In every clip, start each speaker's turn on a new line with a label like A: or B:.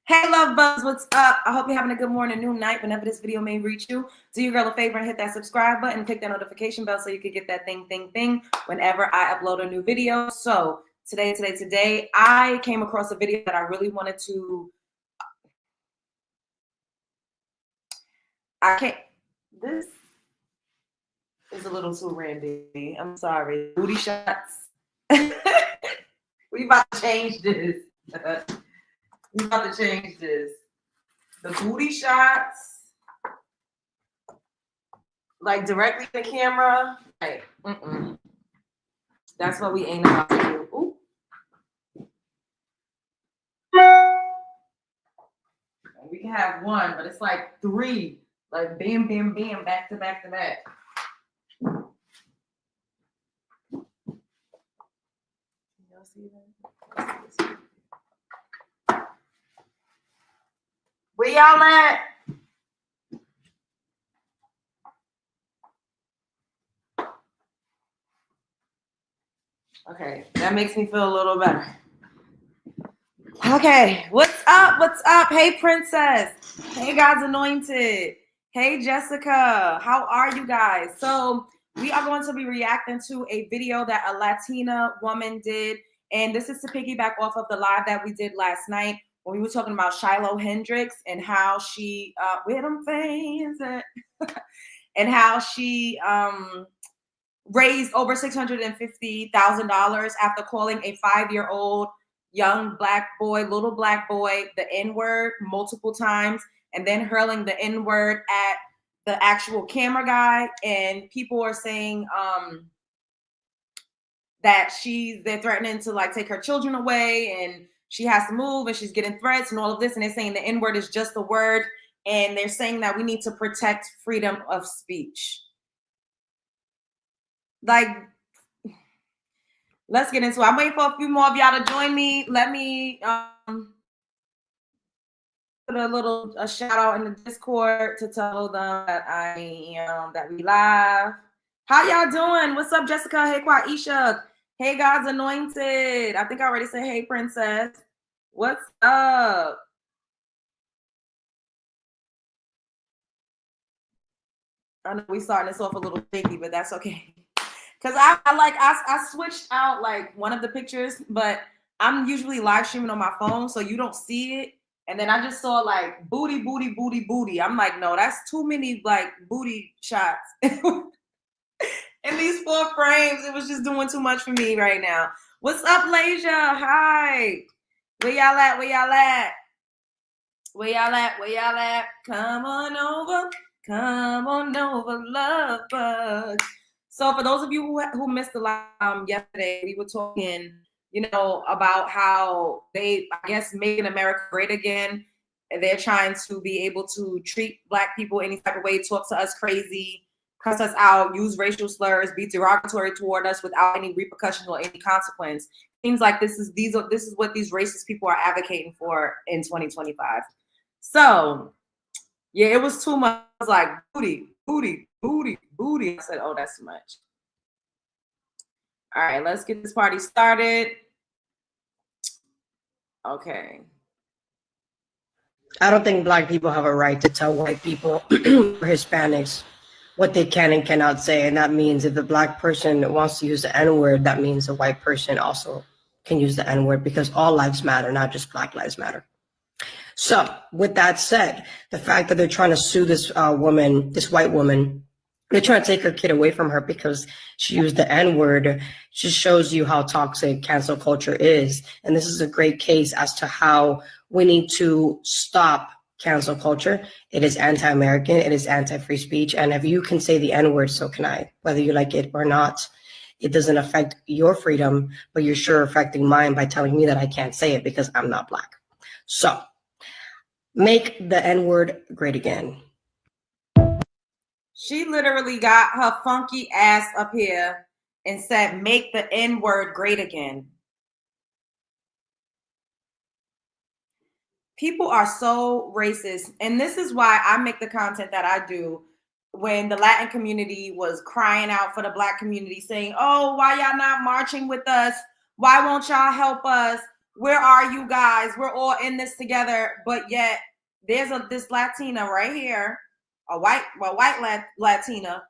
A: Hey, love bugs, what's up? I hope you're having a good morning, noon, night, whenever this video may reach you. Do your girl a favor and hit that subscribe button, click that notification bell so you can get that thing whenever I upload a new video. So today, I came across a video that I really wanted to. This is a little too randy. I'm sorry. Booty shots. We about to change this. We about to change this. The booty shots, like directly to the camera, like, that's what we ain't about to do. Ooh. We can have one, but it's like three, like bam, bam, bam, back to back to back. Y'all see that? Where y'all at? Okay, that makes me feel a little better. Okay, what's up? What's up? Hey, Princess. Hey, God's Anointed. Hey, Jessica. How are you guys? So we are going to be reacting to a video that a Latina woman did. And this is to piggyback off of the live that we did last night when we were talking about Shiloh Hendrix and how she, where them fans at? And how she raised over $650,000 after calling a 5-year-old young black boy, little black boy, the N-word multiple times, and then hurling the N-word at the actual camera guy. And people are saying that they're threatening to like take her children away and she has to move and she's getting threats and all of this. And they're saying the N-word is just a word. And they're saying that we need to protect freedom of speech. Like, let's get into it. I'm waiting for a few more of y'all to join me. Let me put a shout out in the Discord to tell them that that we live. How y'all doing? What's up, Jessica? Hey, Quaisha. Hey, God's Anointed. I think I already said hey, Princess. What's up? I know we starting this off a little shaky, but that's okay. Because I switched out like one of the pictures, but I'm usually live streaming on my phone, so you don't see it. And then I just saw like booty, booty, booty, booty. I'm like, no, that's too many like booty shots. In these 4 frames, it was just doing too much for me right now. What's up, Lasia? Hi. Where y'all at? Where y'all at? Where y'all at? Where y'all at? Come on over. Come on over, love bug. So for those of you who missed the live yesterday, we were talking, about how they, I guess, making America great again. And they're trying to be able to treat black people any type of way, talk to us crazy, cuss us out, use racial slurs, be derogatory toward us without any repercussions or any consequence. Seems like this is what these racist people are advocating for in 2025. So yeah, it was too much. I was like, booty, booty, booty, booty. I said, oh, that's too much. All right, let's get this party started. Okay.
B: I don't think black people have a right to tell white people or Hispanics what they can and cannot say. And that means if the black person wants to use the N-word, that means the white person also can use the N-word, because all lives matter, not just Black Lives Matter. So with that said, the fact that they're trying to sue this woman, this white woman, they're trying to take her kid away from her because she used the N-word, just shows you how toxic cancel culture is. And this is a great case as to how we need to stop cancel culture. It is anti-American, it is anti-free speech. And if you can say the N-word, so can I, whether you like it or not. It doesn't affect your freedom, but you're sure affecting mine by telling me that I can't say it because I'm not black. So make the N-word great again.
A: She literally got her funky ass up here and said, make the N-word great again. People are so racist. And this is why I make the content that I do. When the Latin community was crying out for the black community, saying, oh, why y'all not marching with us? Why won't y'all help us? Where are you guys? We're all in this together, but yet there's this Latina right here, a white Latina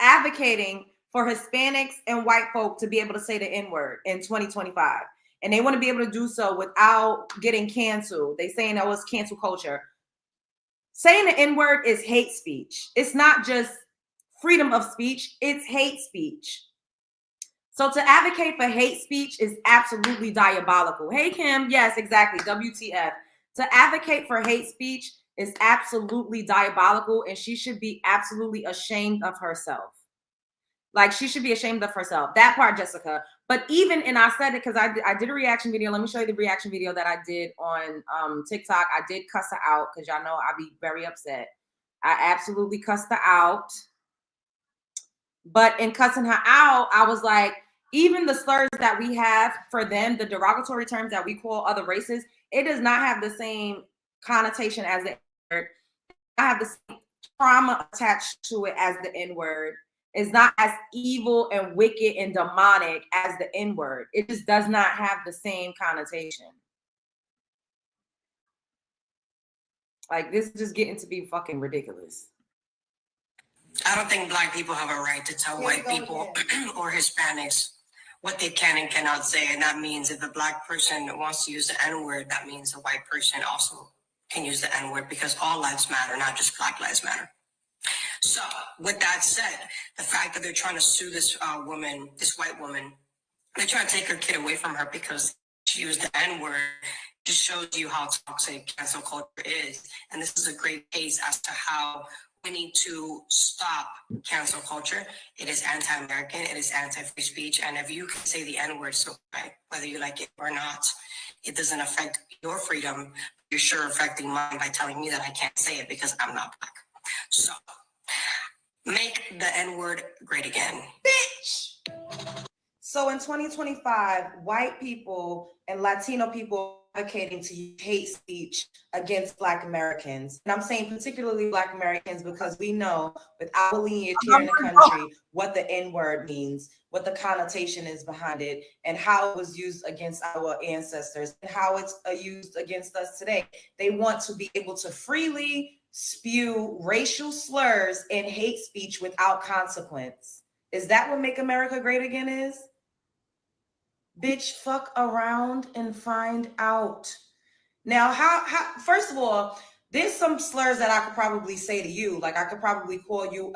A: advocating for Hispanics and white folk to be able to say the N-word in 2025. And they want to be able to do so without getting canceled. They saying that was cancel culture. Saying the N-word is hate speech. It's not just freedom of speech, it's hate speech. So to advocate for hate speech is absolutely diabolical. Hey, Kim, yes, exactly, WTF. To advocate for hate speech is absolutely diabolical, and she should be absolutely ashamed of herself. Like, she should be ashamed of herself. That part, Jessica. But even, and I said it because I did a reaction video. Let me show you the reaction video that I did on TikTok. I did cuss her out because y'all know I be very upset. I absolutely cussed her out. But in cussing her out, I was like, even the slurs that we have for them, the derogatory terms that we call other races, it does not have the same connotation as the N-word. I have the same trauma attached to it as the N-word. It's not as evil and wicked and demonic as the N-word. It just does not have the same connotation. Like, this is just getting to be fucking ridiculous.
B: I don't think Black people have a right to tell white people or Hispanics what they can and cannot say. And that means if a Black person wants to use the N-word, that means a white person also can use the N-word, because all lives matter, not just Black lives matter. So with that said, the fact that they're trying to sue this woman, this white woman, they're trying to take her kid away from her because she used the N-word, just shows you how toxic cancel culture is. And this is a great case as to how we need to stop cancel culture. It is anti-American, it is anti-free speech. And if you can say the N-word, so right, whether you like it or not, it doesn't affect your freedom. You're sure affecting mine by telling me that I can't say it because I'm not Black. So make the N-word great again.
A: Bitch! So in 2025, white people and Latino people are advocating to use hate speech against Black Americans. And I'm saying particularly Black Americans because we know with our lineage here in the country what the N-word means, what the connotation is behind it, and how it was used against our ancestors and how it's used against us today. They want to be able to freely spew racial slurs and hate speech without consequence. Is that what Make America Great Again is? Bitch, fuck around and find out. Now, how first of all, there's some slurs that I could probably say to you. Like, I could probably call you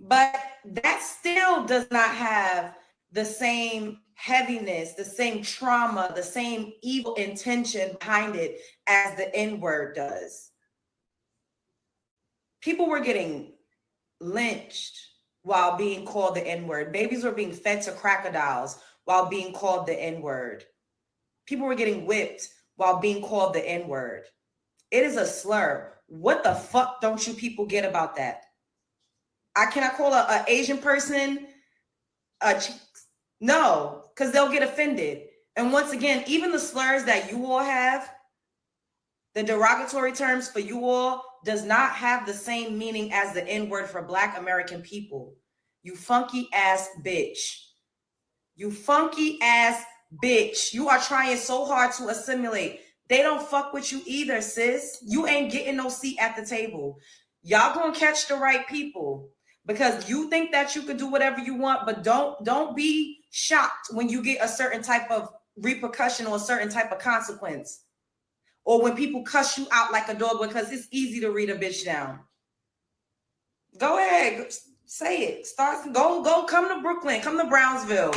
A: but that still does not have the same heaviness, the same trauma, the same evil intention behind it as the N-word does. People were getting lynched while being called the N-word. Babies were being fed to crocodiles while being called the N-word. People were getting whipped while being called the N-word. It is a slur. What the fuck don't you people get about that? I cannot call an Asian person no, because they'll get offended. And once again, even the slurs that you all have, the derogatory terms for you all, does not have the same meaning as the N-word for Black American people. You funky ass bitch. You funky ass bitch. You are trying so hard to assimilate. They don't fuck with you either, sis. You ain't getting no seat at the table. Y'all gonna catch the right people because you think that you could do whatever you want, but don't be shocked when you get a certain type of repercussion or a certain type of consequence. Or when people cuss you out like a dog, because it's easy to read a bitch down. Go ahead, say it. Go, come to Brooklyn, come to Brownsville,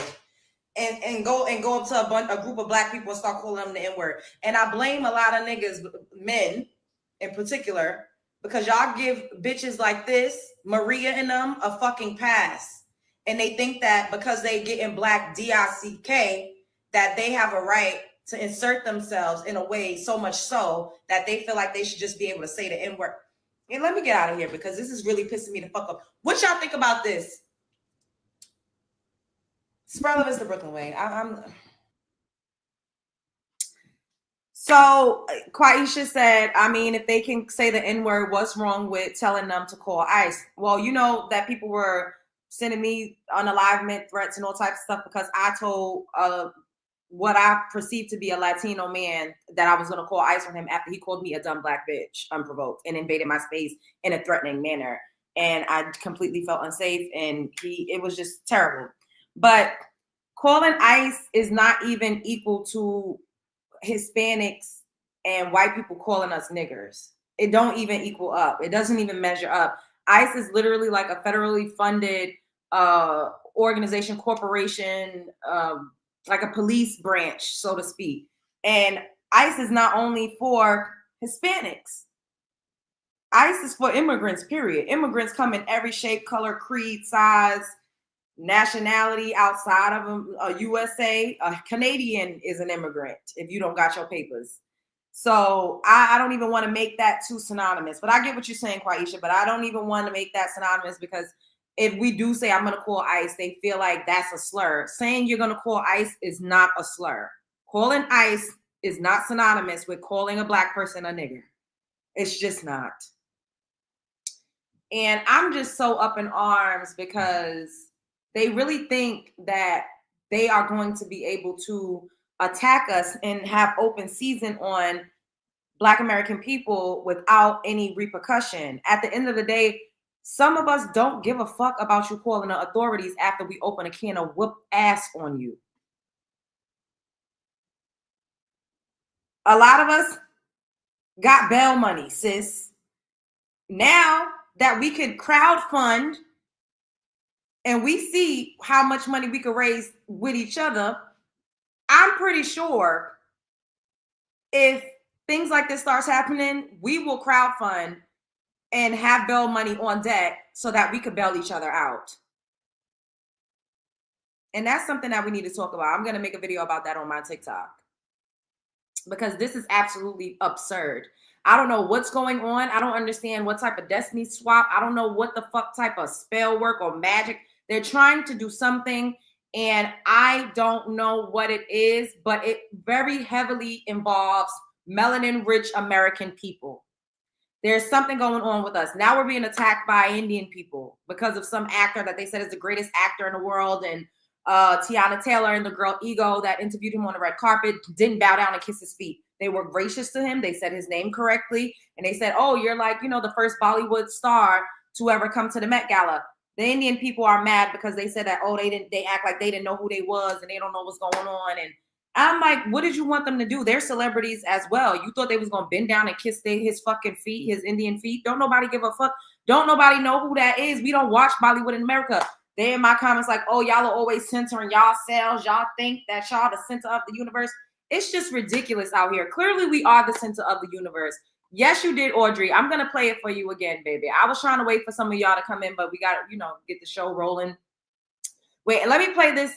A: and go up to a group of Black people and start calling them the N-word. And I blame a lot of niggas, men in particular, because y'all give bitches like this, Maria and them, a fucking pass. And they think that because they get in Black D-I-C-K, that they have a right to insert themselves in a way so much so that they feel like they should just be able to say the N-word. And let me get out of here because this is really pissing me the fuck up. What y'all think about this? Spread love is the Brooklyn way. So Quaisha said, I mean, if they can say the N-word, what's wrong with telling them to call ICE? Well, you know that people were sending me unalivement threats and all types of stuff because I told what I perceived to be a Latino man that I was going to call ICE on him after he called me a dumb black bitch unprovoked and invaded my space in a threatening manner. And I completely felt unsafe, and it was just terrible. But calling ICE is not even equal to Hispanics and white people calling us niggers. It don't even equal up. It doesn't even measure up. ICE is literally like a federally funded organization, corporation, like a police branch, so to speak. And ICE is not only for Hispanics. ICE is for immigrants, period. Immigrants come in every shape, color, creed, size, nationality outside of a USA. A Canadian is an immigrant if you don't got your papers. So I don't even want to make that too synonymous. But I get what you're saying, Quaisha, but I don't even want to make that synonymous because if we do say I'm going to call ICE, they feel like that's a slur. Saying you're going to call ICE is not a slur. Calling ICE is not synonymous with calling a black person a nigger. It's just not. And I'm just so up in arms because they really think that they are going to be able to attack us and have open season on Black American people without any repercussion. At the end of the day, some of us don't give a fuck about you calling the authorities after we open a can of whoop ass on you. A lot of us got bail money, sis. Now that we could crowdfund and we see how much money we could raise with each other, I'm pretty sure if things like this starts happening, we will crowdfund and have bail money on deck so that we could bail each other out. And that's something that we need to talk about. I'm going to make a video about that on my TikTok because this is absolutely absurd. I don't know what's going on. I don't understand what type of destiny swap. I don't know what the fuck type of spell work or magic. They're trying to do something, and I don't know what it is, but it very heavily involves melanin-rich American people. There's something going on with us. Now we're being attacked by Indian people because of some actor that they said is the greatest actor in the world, and Tiana Taylor and the girl Ego that interviewed him on the red carpet didn't bow down and kiss his feet. They were gracious to him. They said his name correctly. And they said, oh, you're like, you know, the first Bollywood star to ever come to the Met Gala. The Indian people are mad because they said that, oh, they act like they didn't know who they was and they don't know what's going on. And I'm like, what did you want them to do? They're celebrities as well. You thought they was going to bend down and kiss his fucking feet, his Indian feet. Don't nobody give a fuck. Don't nobody know who that is. We don't watch Bollywood in America. They in my comments like, oh, y'all are always centering y'all selves. Y'all think that y'all the center of the universe. It's just ridiculous out here. Clearly, we are the center of the universe. Yes, you did, Audrey. I'm going to play it for you again, baby. I was trying to wait for some of y'all to come in, but we got to, you know, get the show rolling. Wait, let me play this.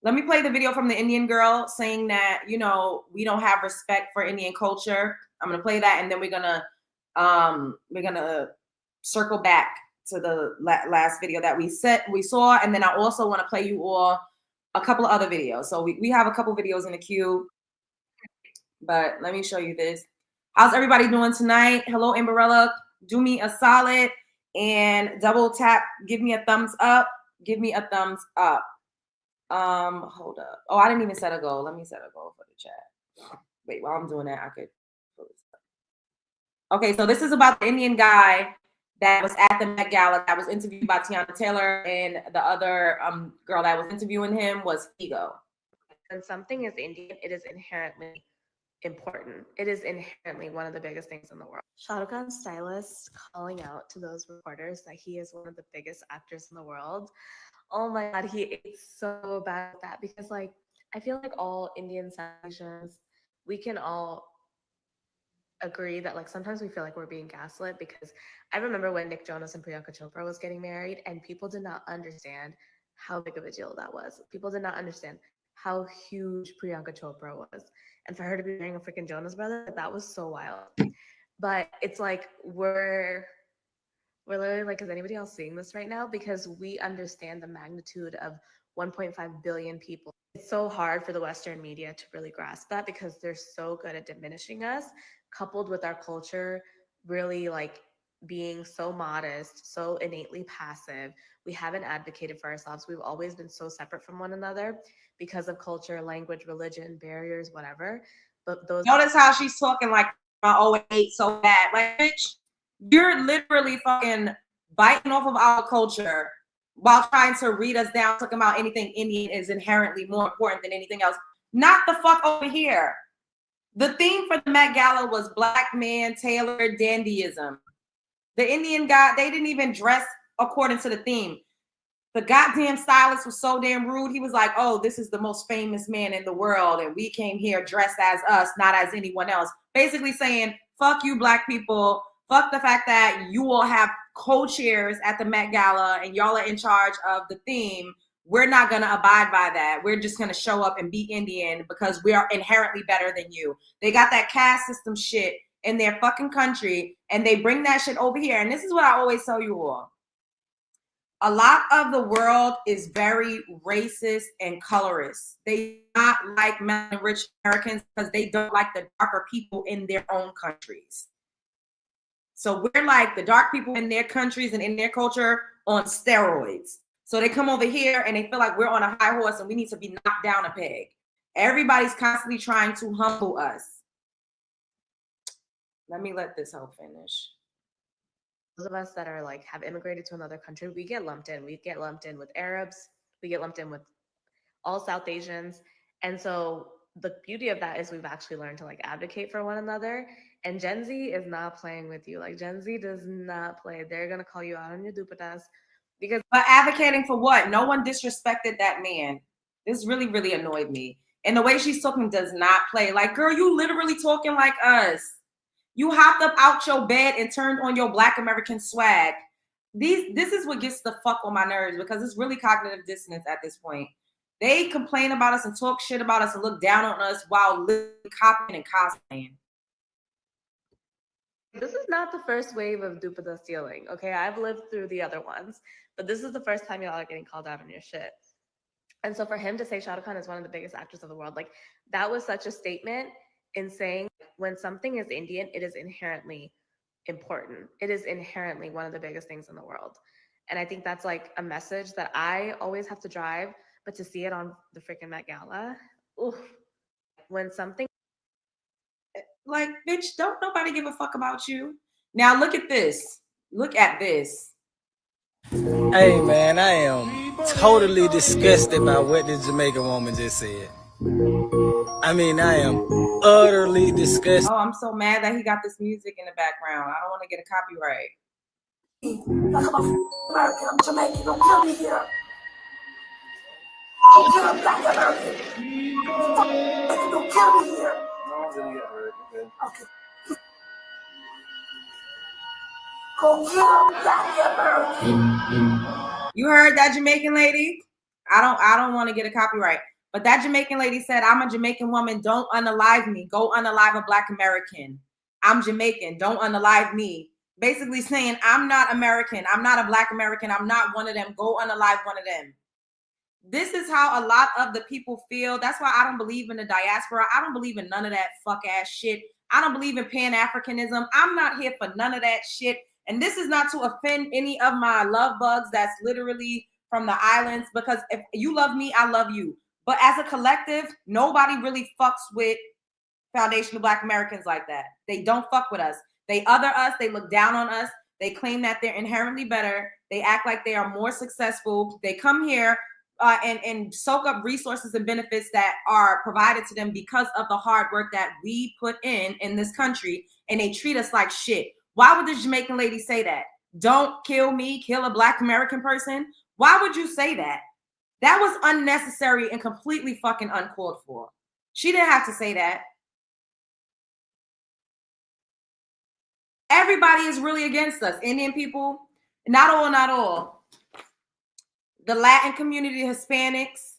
A: Let me play the video from the Indian girl saying that, you know, we don't have respect for Indian culture. I'm going to play that, and then we're going to circle back to the last video that we saw, and then I also want to play you all a couple of other videos. So we have a couple videos in the queue, but let me show you this. How's everybody doing tonight? Hello, Amberella. Do me a solid and double tap. Give me a thumbs up. Give me a thumbs up. Hold up. Oh, I didn't even set a goal. Let me set a goal for the chat. Wait, while I'm doing that, I could pull this up. Okay, so this is about the Indian guy that was at the Met Gala that was interviewed by Tiana Taylor, and the other girl that was interviewing him was Ego.
C: When something is Indian, it is inherently important. It is inherently one of the biggest things in the world. Shah Rukh Khan's stylist calling out to those reporters that he is one of the biggest actors in the world. Oh my God, he ate so bad at that because, like, I feel like all Indian Asians, we can all agree that, like, sometimes we feel like we're being gaslit because I remember when Nick Jonas and Priyanka Chopra was getting married and people did not understand how big of a deal that was. People did not understand how huge Priyanka Chopra was. And for her to be marrying a freaking Jonas brother, that was so wild. But it's like we're literally like, is anybody else seeing this right now? Because we understand the magnitude of 1.5 billion people. It's so hard for the Western media to really grasp that because they're so good at diminishing us, coupled with our culture really like being so modest, so innately passive. We haven't advocated for ourselves. We've always been so separate from one another because of culture, language, religion, barriers, whatever. But those
A: notice how she's talking like oh, it ain't so bad. Like, bitch, you're literally fucking biting off of our culture while trying to read us down, talking about anything Indian is inherently more important than anything else. Not the fuck over here. The theme for the Met Gala was black man tailored dandyism. The Indian guy, they didn't even dress according to the theme. The goddamn stylist was so damn rude. He was like, oh, this is the most famous man in the world, and we came here dressed as us, not as anyone else. Basically saying, fuck you, black people. Fuck the fact that you all have co-chairs at the Met Gala and y'all are in charge of the theme. We're not going to abide by that. We're just going to show up and be Indian because we are inherently better than you. They got that caste system shit in their fucking country, and they bring that shit over here. And this is what I always tell you all. A lot of the world is very racist and colorist. They not like rich Americans because they don't like the darker people in their own countries. So we're like the dark people in their countries and in their culture on steroids. So they come over here and they feel like we're on a high horse and we need to be knocked down a peg. Everybody's constantly trying to humble us. Let me let this hoe finish.
C: Those of us that are like have immigrated to another country, we get lumped in. We get lumped in with Arabs. We get lumped in with all South Asians. And so the beauty of that is we've actually learned to like advocate for one another. And Gen Z is not playing with you. Like Gen Z does not play. They're gonna call you out on your dupatas because.
A: But advocating for what? No one disrespected that man. This really, really annoyed me. And the way she's talking does not play. Like, girl, you literally talking like us. You hopped up out your bed and turned on your Black American swag. This is what gets the fuck on my nerves because it's really cognitive dissonance at this point. They complain about us and talk shit about us and look down on us while literally copying and cosplaying.
C: This is not the first wave of dupada stealing, okay? I've lived through the other ones, but this is the first time y'all are getting called out on your shit. And so for him to say Shah Rukh Khan is one of the biggest actors of the world, like that was such a statement in saying when something is Indian, it is inherently important. It is inherently one of the biggest things in the world. And I think that's like a message that I always have to drive, but to see it on the freaking Met Gala, oof. When something
A: like, bitch, don't nobody give a fuck about you. Now look at this. Look at this.
D: Hey man, I am totally disgusted by what this Jamaican woman just said. I mean, I am utterly disgusted.
A: Oh, I'm so mad that he got this music in the background. I don't want to get a copyright.
E: Like I'm American, I'm Jamaican, don't kill me here. Don't kill me, Black American. Don't kill me here. No one's gonna get hurt. Okay. Go kill Black American.
A: You heard that Jamaican lady? I don't want to get a copyright. But that Jamaican lady said, I'm a Jamaican woman. Don't unalive me. Go unalive a Black American. I'm Jamaican. Don't unalive me. Basically saying, I'm not American. I'm not a Black American. I'm not one of them. Go unalive one of them. This is how a lot of the people feel. That's why I don't believe in the diaspora. I don't believe in none of that fuck ass shit. I don't believe in Pan-Africanism. I'm not here for none of that shit. And this is not to offend any of my love bugs that's literally from the islands, because if you love me, I love you. But as a collective, nobody really fucks with foundational Black Americans like that. They don't fuck with us. They other us. They look down on us. They claim that they're inherently better. They act like they are more successful. They come here and soak up resources and benefits that are provided to them because of the hard work that we put in this country, and they treat us like shit. Why would the Jamaican lady say that? Don't kill me, kill a Black American person? Why would you say that? That was unnecessary and completely fucking uncalled for. She didn't have to say that. Everybody is really against us. Indian people, not all. The Latin community, Hispanics,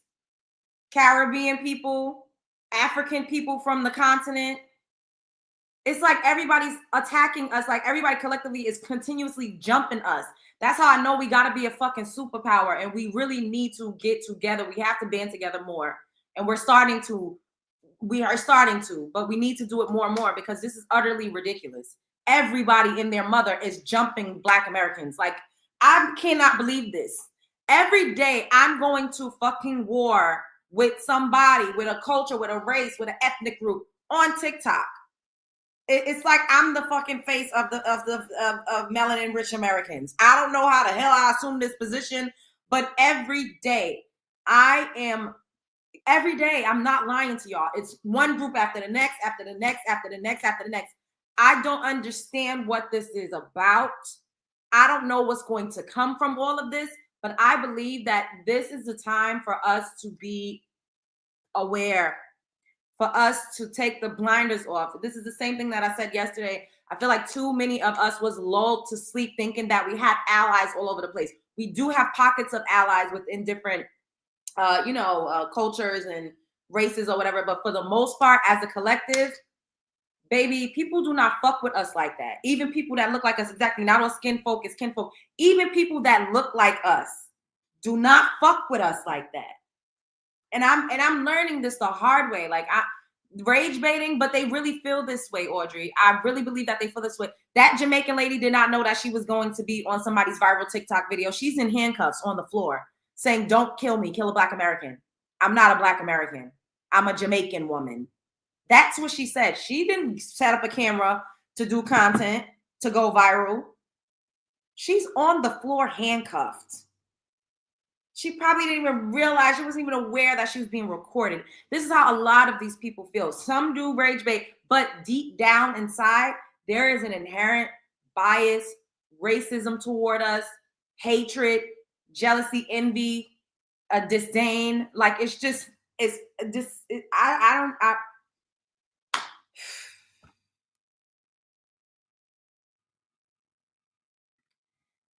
A: Caribbean people, African people from the continent, It's like everybody's attacking us. Like everybody collectively is continuously jumping us. That's how I know we got to be a fucking superpower, and we really need to get together. We have to band together more, and we're starting to. We are starting to, but we need to do it more and more because this is utterly ridiculous. Everybody and their mother is jumping Black Americans. Like, I cannot believe this. Every day I'm going to fucking war with somebody, with a culture, with a race, with an ethnic group on TikTok. It's like I'm the fucking face of melanin rich Americans. I don't know how the hell I assumed this position, but every day I'm not lying to y'all. It's one group after the next, after the next, after the next, after the next. I don't understand what this is about. I don't know what's going to come from all of this, but I believe that this is the time for us to be aware, for us to take the blinders off. This is the same thing that I said yesterday. I feel like too many of us was lulled to sleep thinking that we have allies all over the place. We do have pockets of allies within different cultures and races or whatever. But for the most part, as a collective, baby, people do not fuck with us like that. Even people that look like us, exactly, not all skin folk is kinfolk. Even people that look like us do not fuck with us like that. And I'm learning this the hard way. Like, I rage baiting, but they really feel this way, Audrey. I really believe that they feel this way. That Jamaican lady did not know that she was going to be on somebody's viral TikTok video. She's in handcuffs on the floor saying, "Don't kill me, kill a Black American." I'm not a Black American. I'm a Jamaican woman. That's what she said. She didn't set up a camera to do content to go viral. She's on the floor handcuffed. She probably didn't even realize, she wasn't even aware that she was being recorded. This is how a lot of these people feel. Some do rage bait, but deep down inside, there is an inherent bias, racism toward us, hatred, jealousy, envy, a disdain. Like, it's just,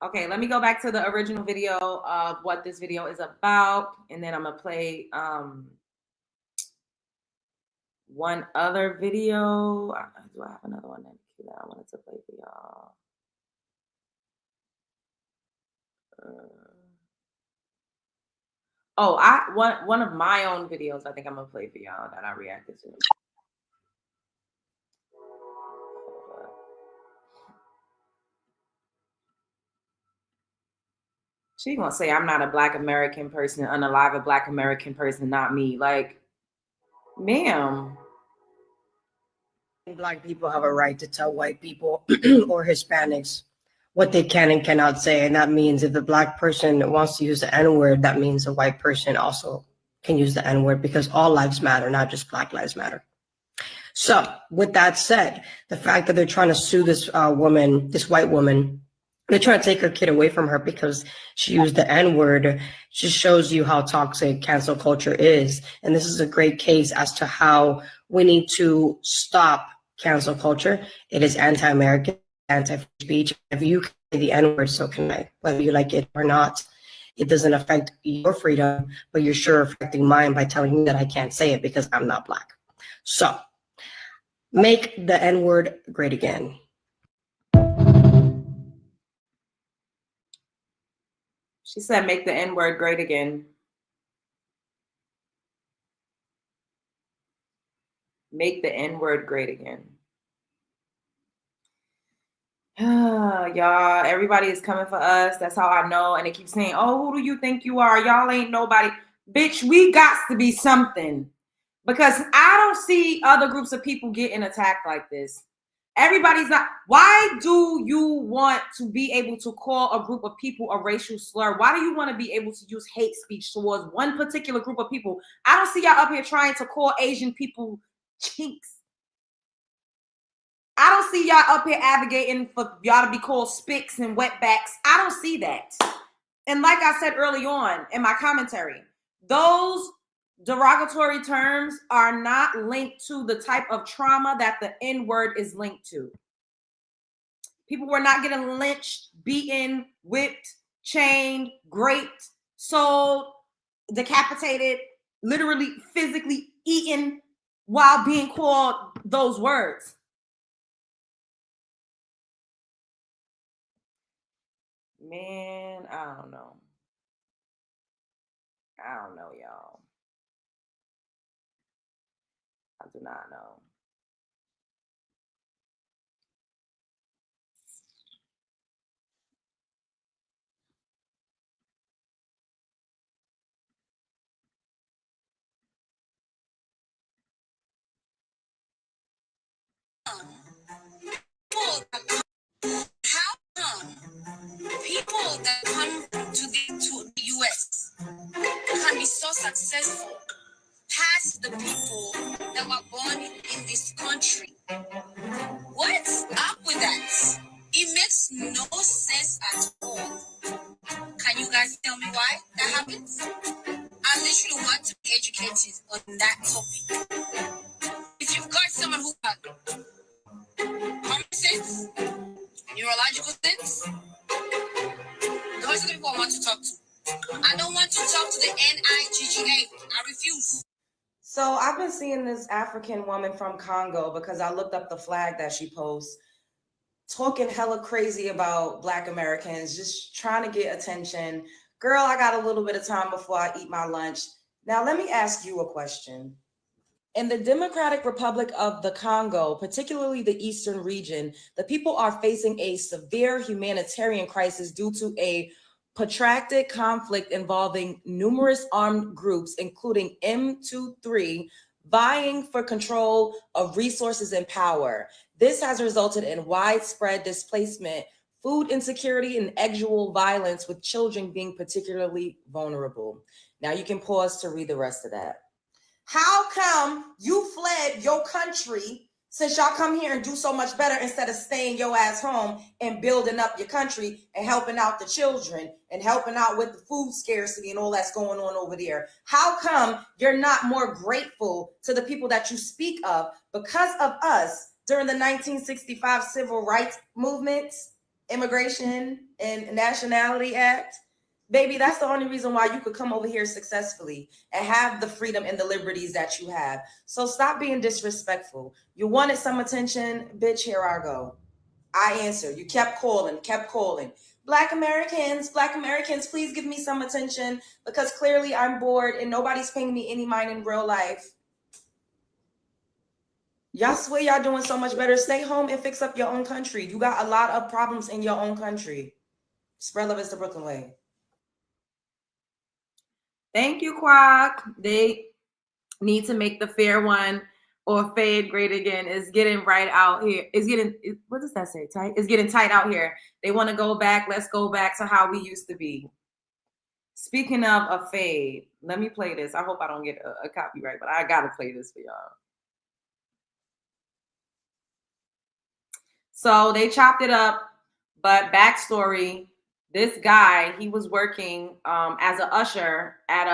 A: Okay, let me go back to the original video of what this video is about, and then I'm gonna play one other video. Do I have another one that I wanted to play for y'all? One of my own videos I think I'm gonna play for y'all that I reacted to. She gonna say I'm not a Black American person, unalive a Black American person, not me. Like, ma'am.
B: Black people have a right to tell white people or Hispanics what they can and cannot say. And that means if the Black person wants to use the N-word, that means a white person also can use the N-word, because all lives matter, not just Black lives matter. So with that said, the fact that they're trying to sue this woman, this white woman, they're trying to take her kid away from her because she used the N-word, just shows you how toxic cancel culture is. And this is a great case as to how we need to stop cancel culture. It is anti-American, anti-free speech. If you can say the N-word, so can I, whether you like it or not. It doesn't affect your freedom, but you're sure affecting mine by telling me that I can't say it because I'm not Black. So make the N-word great again.
A: She said, make the N-word great again. Make the N-word great again. Y'all, everybody is coming for us. That's how I know. And they keep saying, oh, who do you think you are? Y'all ain't nobody. Bitch, we got to be something. Because I don't see other groups of people getting attacked like this. Everybody's not. Why do you want to be able to call a group of people a racial slur? Why do you want to be able to use hate speech towards one particular group of people? I don't see y'all up here trying to call Asian people chinks. I don't see y'all up here advocating for y'all to be called spics and wetbacks. I don't see that. And like I said early on in my commentary, those derogatory terms are not linked to the type of trauma that the N-word is linked to. People were not getting lynched, beaten, whipped, chained, raped, sold, decapitated, literally physically eaten while being called those words. Man, I don't know. I don't know, y'all. I do not know.
F: How come people that come to the US can be so successful past the people that were born in this country? What's up with that? It makes no sense at all. Can you guys tell me why that happens? I literally want to be educated on that topic. If you've got someone who has common sense, neurological sense, those are the people I want to talk to. I don't want to talk to the NIGGA. I refuse.
A: So I've been seeing this African woman from Congo because I looked up the flag that she posts, talking hella crazy about Black Americans, just trying to get attention. Girl, I got a little bit of time before I eat my lunch. Now, let me ask you a question. In the Democratic Republic of the Congo, particularly the eastern region, the people are facing a severe humanitarian crisis due to a protracted conflict involving numerous armed groups, including M23, vying for control of resources and power. This has resulted in widespread displacement, food insecurity, and actual violence, with children being particularly vulnerable. Now you can pause to read the rest of that. How come you fled your country since y'all come here and do so much better instead of staying your ass home and building up your country and helping out the children and helping out with the food scarcity and all that's going on over there? How come you're not more grateful to the people that you speak of because of us during the 1965 Civil Rights Movements, Immigration and Nationality Act? Baby, that's the only reason why you could come over here successfully and have the freedom and the liberties that you have. So stop being disrespectful. You wanted some attention, bitch, here I go. I answered. You kept calling. Black Americans, please give me some attention because clearly I'm bored and nobody's paying me any mind in real life. Y'all swear y'all doing so much better. Stay home and fix up your own country. You got a lot of problems in your own country. Spread love is the Brooklyn way. Thank you, Quack. They need to make the fair one or fade great again. It's getting right out here. What does that say? Tight? It's getting tight out here. They want to go back. Let's go back to how we used to be. Speaking of a fade, let me play this. I hope I don't get a copyright, but I got to play this for y'all. So they chopped it up, but backstory, this guy, he was working as an usher at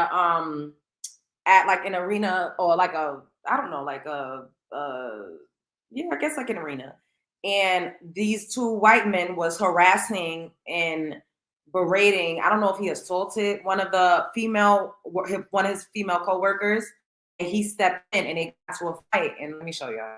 A: like an arena or like a, I don't know, like yeah, I guess like an arena. And these two white men was harassing and berating, I don't know if he assaulted one of his female coworkers, and he stepped in and it got to a fight. And let me show y'all.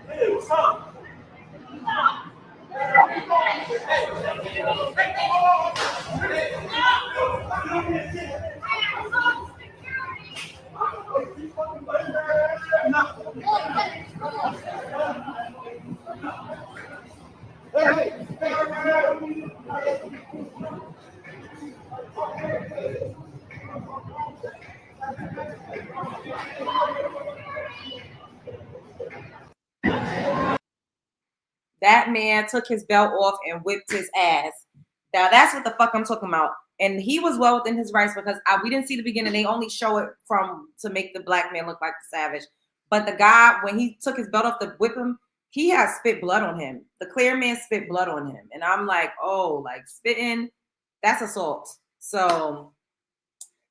E: Hey, what's up?
A: That man took his belt off and whipped his ass. Now that's what the fuck I'm talking about. And he was well within his rights because we didn't see the beginning. They only show it to make the black man look like the savage. But the guy, when he took his belt off to whip him, he has spit blood on him. The clear man spit blood on him. And I'm like, oh, like spitting, that's assault. So,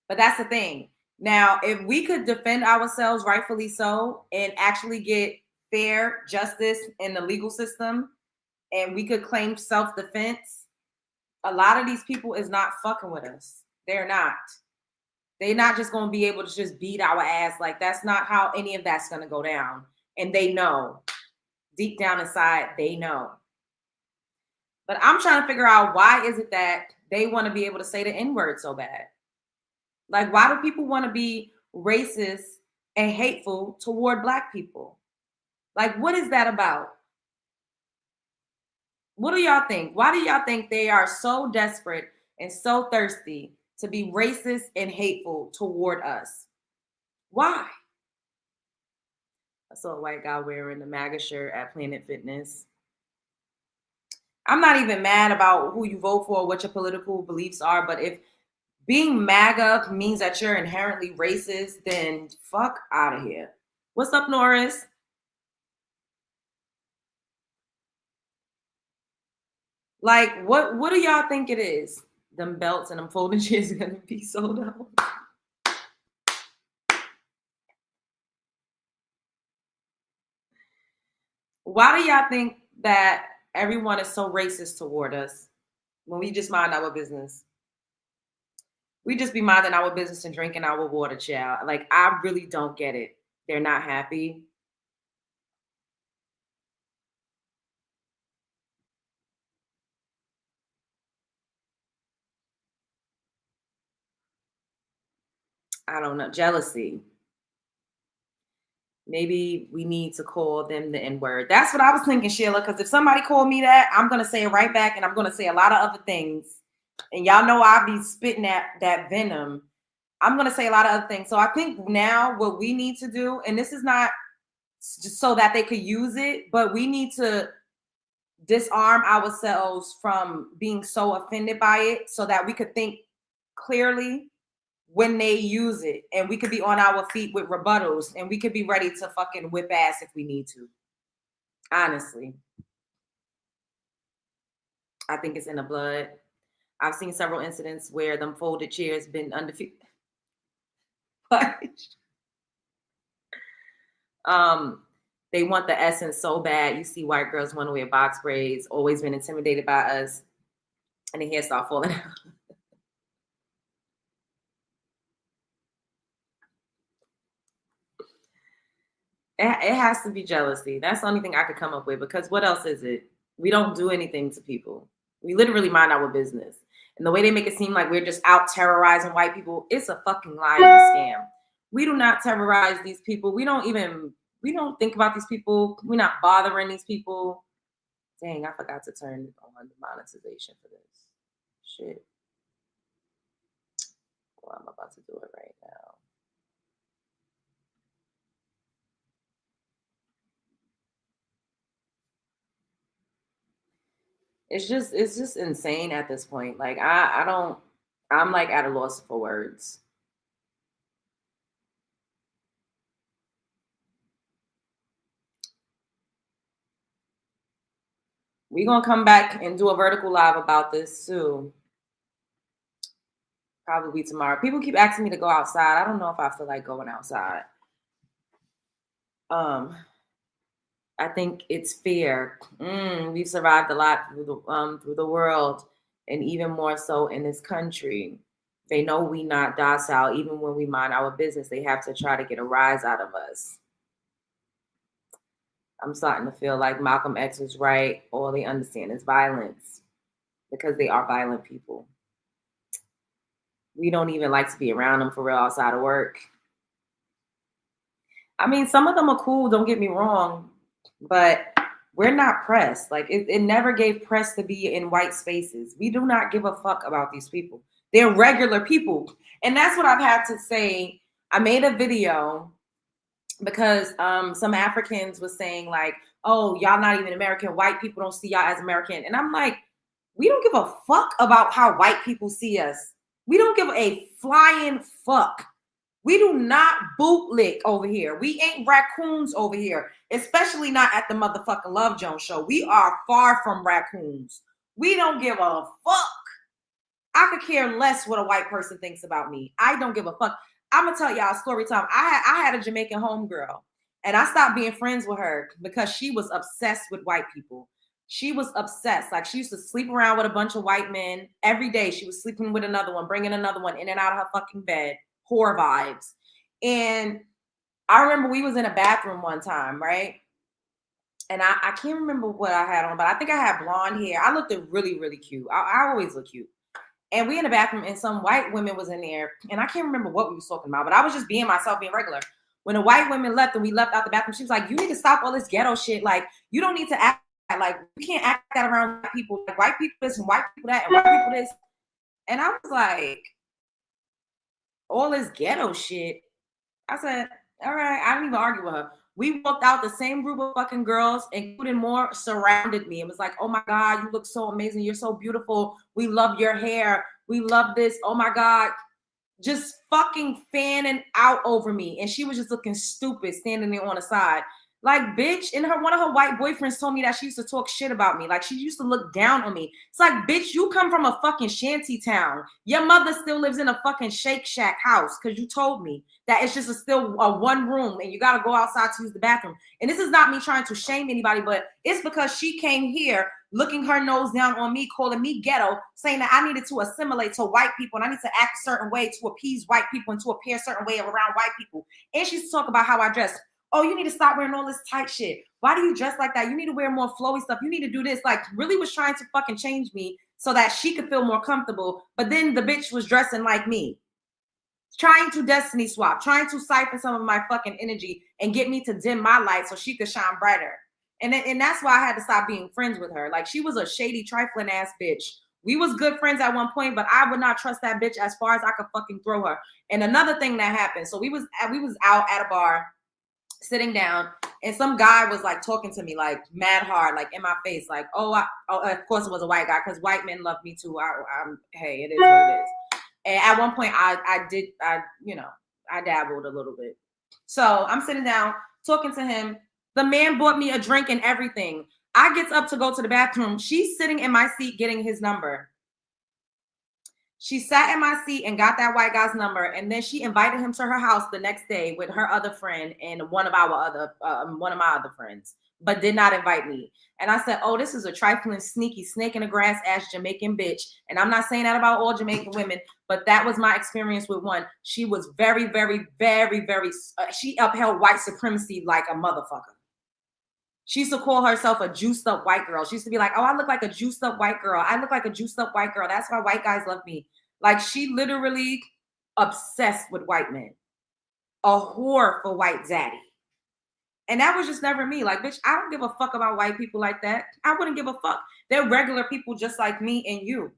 A: but that's the thing. Now, if we could defend ourselves rightfully so and actually get fair justice in the legal system and we could claim self-defense, a lot of these people is not fucking with us. They're not. They're not just going to be able to just beat our ass. Like, that's not how any of that's going to go down. And they know. Deep down inside, they know. But I'm trying to figure out, why is it that they want to be able to say the N-word so bad? Like, why do people want to be racist and hateful toward Black people? Like, what is that about? What do y'all think? Why do y'all think they are so desperate and so thirsty to be racist and hateful toward us? Why? I saw a white guy wearing the MAGA shirt at Planet Fitness. I'm not even mad about who you vote for, what your political beliefs are, but if being MAGA means that you're inherently racist, then fuck out of here. What's up, Norris? Like, what do y'all think it is? Them belts and them folding chairs are gonna be sold out. Why do y'all think that everyone is so racist toward us when we just mind our business? We just be minding our business and drinking our water, child. Like, I really don't get it. They're not happy. I don't know. Jealousy. Maybe we need to call them the N-word. That's what I was thinking, Sheila, because if somebody called me that, I'm going to say it right back, and I'm going to say a lot of other things. And y'all know I'll be spitting that venom. I'm going to say a lot of other things. So I think now what we need to do, and this is not just so that they could use it, but we need to disarm ourselves from being so offended by it so that we could think clearly when they use it, and we could be on our feet with rebuttals, and we could be ready to fucking whip ass if we need to. Honestly. I think it's in the blood. I've seen several incidents where them folded chairs been undefeated. They want the essence so bad. You see white girls want to wear box braids, always been intimidated by us, and the hair start falling out. It has to be jealousy. That's the only thing I could come up with, because what else is it? We don't do anything to people. We literally mind our business. And the way they make it seem like we're just out terrorizing white people, it's a fucking lie and a scam. We do not terrorize these people. We don't think about these people. We're not bothering these people. Dang, I forgot to turn on the monetization for this. Shit. Well, I'm about to do it right now. It's just insane at this point. Like, I'm like at a loss for words. We're gonna come back and do a vertical live about this too. Probably tomorrow. People keep asking me to go outside. I don't know if I feel like going outside. I think it's fear. We've survived a lot through the world, and even more so in this country. They know we not docile. Even when we mind our business, they have to try to get a rise out of us. I'm starting to feel like Malcolm X was right. All they understand is violence, because they are violent people. We don't even like to be around them for real outside of work. I mean, some of them are cool, don't get me wrong, but we're not pressed. Like, it never gave press to be in white spaces. We do not give a fuck about these people. They're regular people. And that's what I've had to say. I made a video because some Africans was saying like, oh, y'all not even American. White people don't see y'all as American. And I'm like, we don't give a fuck about how white people see us. We don't give a flying fuck. We do not bootlick over here. We ain't raccoons over here, especially not at the motherfucking Love Jones show. We are far from raccoons. We don't give a fuck. I could care less what a white person thinks about me. I don't give a fuck. I'm gonna tell y'all a story time. I had a Jamaican homegirl, And I stopped being friends with her because she was obsessed with white people. She was obsessed. Like, she used to sleep around with a bunch of white men every day. She was sleeping with another one, bringing another one in and out of her fucking bed. Whore vibes. And I remember we was in a bathroom one time, right? And I can't remember what I had on, but I think I had blonde hair. I looked really, really cute. I always look cute. And we in the bathroom, and some white women was in there, and I can't remember what we was talking about, but I was just being myself, being regular. When the white women left and we left out the bathroom, she was like, "You need to stop all this ghetto shit. Like, you don't need to act like, you can't act that around white people. Like, white people this and white people that and white people this." And I was like, all this ghetto shit. I said, all right, I didn't even argue with her. We walked out, the same group of fucking girls, including more, surrounded me. It was like, oh my God, you look so amazing. You're so beautiful. We love your hair. We love this. Oh my God. Just fucking fanning out over me. And she was just looking stupid standing there on the side. Like, bitch, and one of her white boyfriends told me that she used to talk shit about me. Like, she used to look down on me. It's like, bitch, you come from a fucking shanty town. Your mother still lives in a fucking Shake Shack house because you told me that it's just still a one room and you got to go outside to use the bathroom. And this is not me trying to shame anybody, but it's because she came here looking her nose down on me, calling me ghetto, saying that I needed to assimilate to white people and I need to act a certain way to appease white people and to appear a certain way around white people. And she's talking about how I dress. Oh, you need to stop wearing all this tight shit. Why do you dress like that? You need to wear more flowy stuff. You need to do this. Like, really was trying to fucking change me so that she could feel more comfortable. But then the bitch was dressing like me. Trying to destiny swap, trying to siphon some of my fucking energy and get me to dim my light so she could shine brighter. And that's why I had to stop being friends with her. Like, she was a shady, trifling ass bitch. We was good friends at one point, but I would not trust that bitch as far as I could fucking throw her. And another thing that happened, so we was out at a bar, sitting down, and some guy was like talking to me like mad hard, like in my face, like, oh, of course it was a white guy because white men love me too. Hey, it is what it is. And at one point I dabbled a little bit. So I'm sitting down talking to him. The man bought me a drink and everything. I gets up to go to the bathroom. She's sitting in my seat getting his number. She sat in my seat and got that white guy's number, and then she invited him to her house the next day with her other friend and one of my other friends, but did not invite me. And I said, "Oh, this is a trifling, sneaky, snake in the grass ass Jamaican bitch." And I'm not saying that about all Jamaican women, but that was my experience with one. She was very, very, very, very. She upheld white supremacy like a motherfucker. She used to call herself a juiced up white girl. She used to be like, "Oh, I look like a juiced up white girl. I look like a juiced up white girl. That's why white guys love me." Like, she literally obsessed with white men. A whore for white zaddy. And that was just never me. Like, bitch, I don't give a fuck about white people like that. I wouldn't give a fuck. They're regular people just like me and you.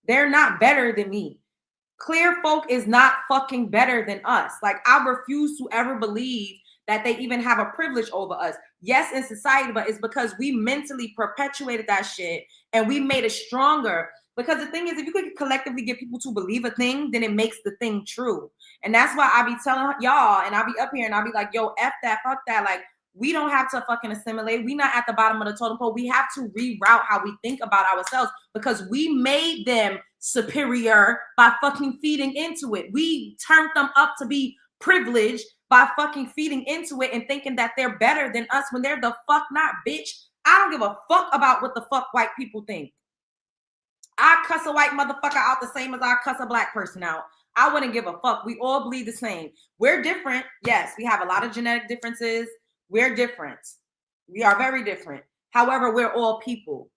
A: They're not better than me. Clear folk is not fucking better than us. Like, I refuse to ever believe that they even have a privilege over us. Yes, in society, but it's because we mentally perpetuated that shit and we made it stronger. Because the thing is, if you could collectively get people to believe a thing, then it makes the thing true. And that's why I be telling y'all, and I'll be up here and I'll be like, yo, F that, fuck that. Like, we don't have to fucking assimilate. We not at the bottom of the totem pole. We have to reroute how we think about ourselves because we made them superior by fucking feeding into it. We turned them up to be privileged by fucking feeding into it and thinking that they're better than us when they're the fuck not, bitch. I don't give a fuck about what the fuck white people think. I cuss a white motherfucker out the same as I cuss a black person out. I wouldn't give a fuck. We all bleed the same. We're different. Yes, we have a lot of genetic differences. We're different. We are very different. However, we're all people.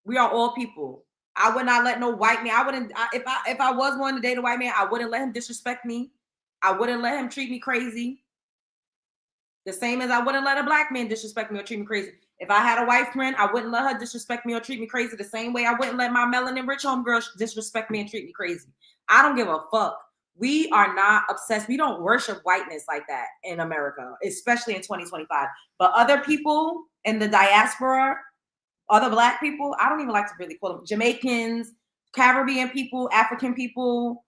A: We are all people. I would not let no white man. If I was going to date a white man, I wouldn't let him disrespect me. I wouldn't let him treat me crazy. The same as I wouldn't let a black man disrespect me or treat me crazy. If I had a white friend, I wouldn't let her disrespect me or treat me crazy the same way I wouldn't let my melanin rich homegirl disrespect me and treat me crazy. I don't give a fuck. We are not obsessed. We don't worship whiteness like that in America, especially in 2025. But other people in the diaspora, other black people, I don't even like to really call them Jamaicans, Caribbean people, African people,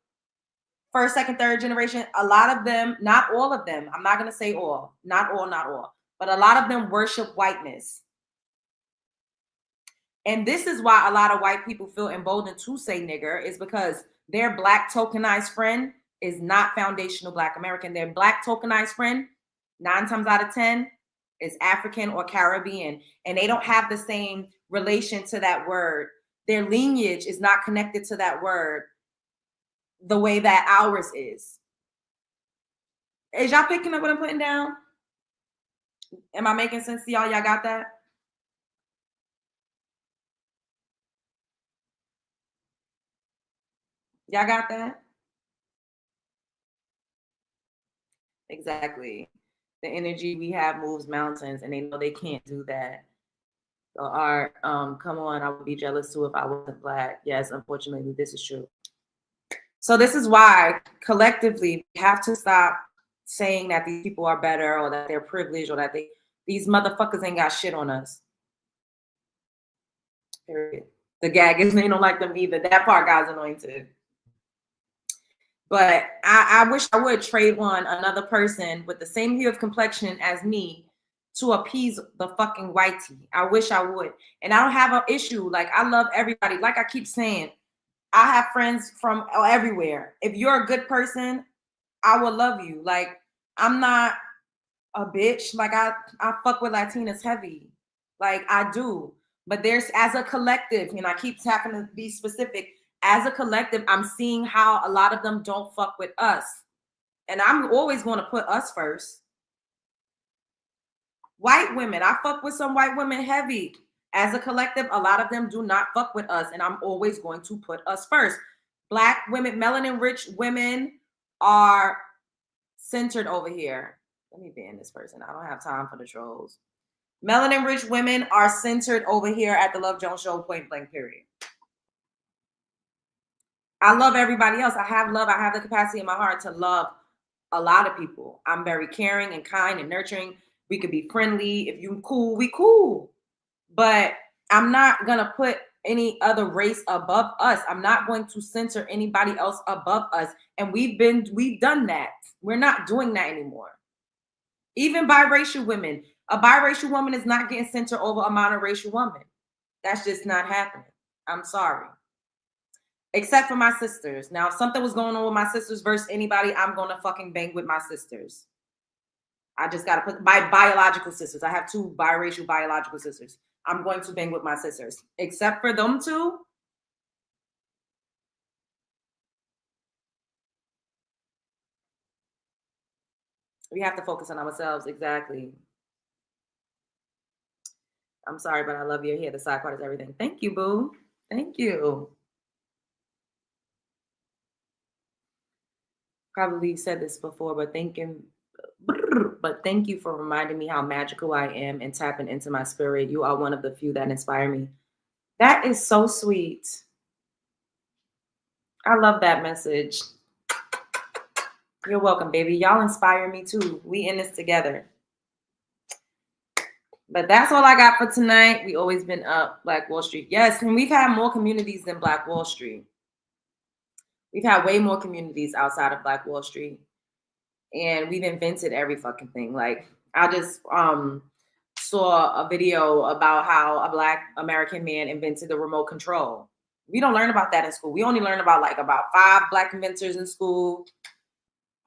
A: first, second, third generation, a lot of them, not all of them, I'm not going to say all, not all, but a lot of them worship whiteness. And this is why a lot of white people feel emboldened to say nigger, is because their black tokenized friend is not foundational black American. Their black tokenized friend 9 times out of 10 is African or Caribbean, and they don't have the same relation to that word. Their lineage is not connected to that word the way that ours is. Is y'all picking up what I'm putting down? Am I making sense to y'all? Y'all got that? Y'all got that? Exactly. The energy we have moves mountains, and they know they can't do that. So, Art, come on, I would be jealous too if I wasn't Black. Yes, unfortunately, this is true. So this is why collectively we have to stop saying that these people are better or that they're privileged or that these motherfuckers ain't got shit on us. Period. The gag is they don't like them either. That part God's anointed. But I wish I would trade another person with the same hue of complexion as me to appease the fucking whitey. I wish I would. And I don't have an issue. Like, I love everybody. Like I keep saying, I have friends from everywhere. If you're a good person, I will love you. Like, I'm not a bitch. Like, I fuck with Latinas heavy. Like, I do. But there's, as a collective, and I keep having to be specific, as a collective, I'm seeing how a lot of them don't fuck with us. And I'm always going to put us first. White women, I fuck with some white women heavy. As a collective, a lot of them do not fuck with us, and I'm always going to put us first. Black women, melanin-rich women are centered over here. Let me ban this person. I don't have time for the trolls. Melanin-rich women are centered over here at the Love Jones Show, point blank, period. I love everybody else. I have love. I have the capacity in my heart to love a lot of people. I'm very caring and kind and nurturing. We could be friendly. If you cool, we cool. But I'm not going to put any other race above us. I'm not going to censor anybody else above us. And we've done that. We're not doing that anymore. Even biracial women. A biracial woman is not getting censored over a monoracial woman. That's just not happening. I'm sorry. Except for my sisters. Now, if something was going on with my sisters versus anybody, I'm going to fucking bang with my sisters. I just got to put my biological sisters. I have 2 biracial biological sisters. I'm going to bang with my sisters. Except for them 2. We have to focus on ourselves. Exactly. I'm sorry, but I love your hair. The side part is everything. Thank you, boo. Thank you. Probably said this before, but thank you for reminding me how magical I am and tapping into my spirit. You are one of the few that inspire me. That is so sweet. I love that message. You're welcome, baby. Y'all inspire me too. We in this together. But that's all I got for tonight. We always been up, Black Wall Street. Yes, and we've had more communities than Black Wall Street. We've had way more communities outside of Black Wall Street. And we've invented every fucking thing. Like, I just saw a video about how a Black American man invented the remote control. We don't learn about that in school. We only learn about 5 Black inventors in school.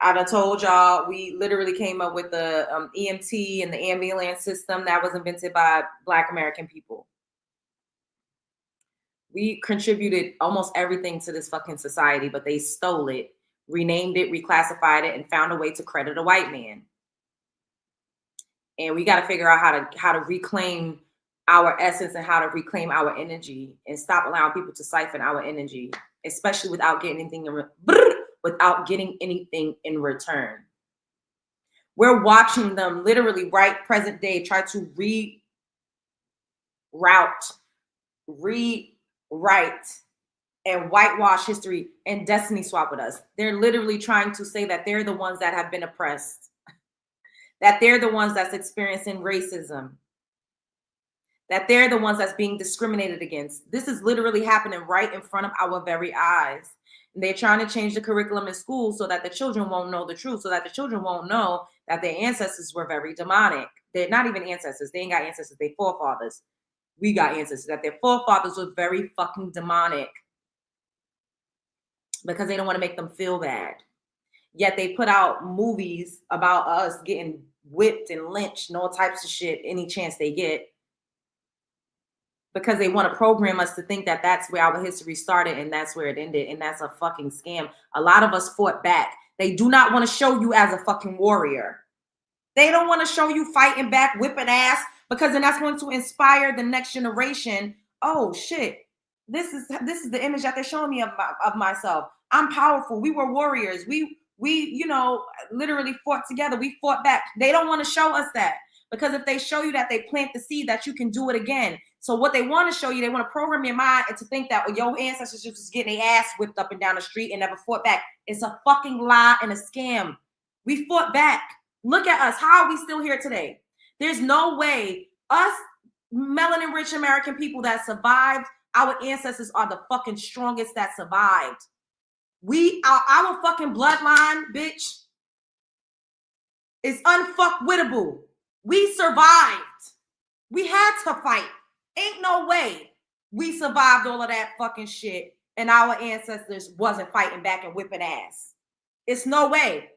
A: I done told y'all we literally came up with the EMT and the ambulance system that was invented by Black American people. We contributed almost everything to this fucking society, but they stole it, renamed it, reclassified it, and found a way to credit a white man. And we got to figure out how to reclaim our essence and how to reclaim our energy and stop allowing people to siphon our energy, especially without getting anything in return. We're watching them literally right present day try to rewrite, and whitewash history and destiny swap with us. They're literally trying to say that they're the ones that have been oppressed, that they're the ones that's experiencing racism, that they're the ones that's being discriminated against. This is literally happening right in front of our very eyes. And they're trying to change the curriculum in school so that the children won't know the truth, so that the children won't know that their ancestors were very demonic. They're not even ancestors. They ain't got ancestors. They're forefathers. We got ancestors. That their forefathers were very fucking demonic because they don't want to make them feel bad. Yet they put out movies about us getting whipped and lynched and all types of shit any chance they get, because they want to program us to think that that's where our history started and that's where it ended, and that's a fucking scam. A lot of us fought back. They do not want to show you as a fucking warrior. They don't want to show you fighting back, whipping ass, because then that's going to inspire the next generation. Oh shit, this is the image that they're showing me of myself. I'm powerful. We were warriors. We literally fought together. We fought back. They don't want to show us that, because if they show you that, they plant the seed that you can do it again. So what they want to show you, they want to program your mind and to think that your ancestors just getting their ass whipped up and down the street and never fought back. It's a fucking lie and a scam. We fought back. Look at us. How are we still here today? There's no way us melanin-rich American people that survived, our ancestors are the fucking strongest that survived. Our fucking bloodline, bitch, is unfuckwittable. We survived. We had to fight. Ain't no way we survived all of that fucking shit and our ancestors wasn't fighting back and whipping ass. It's no way.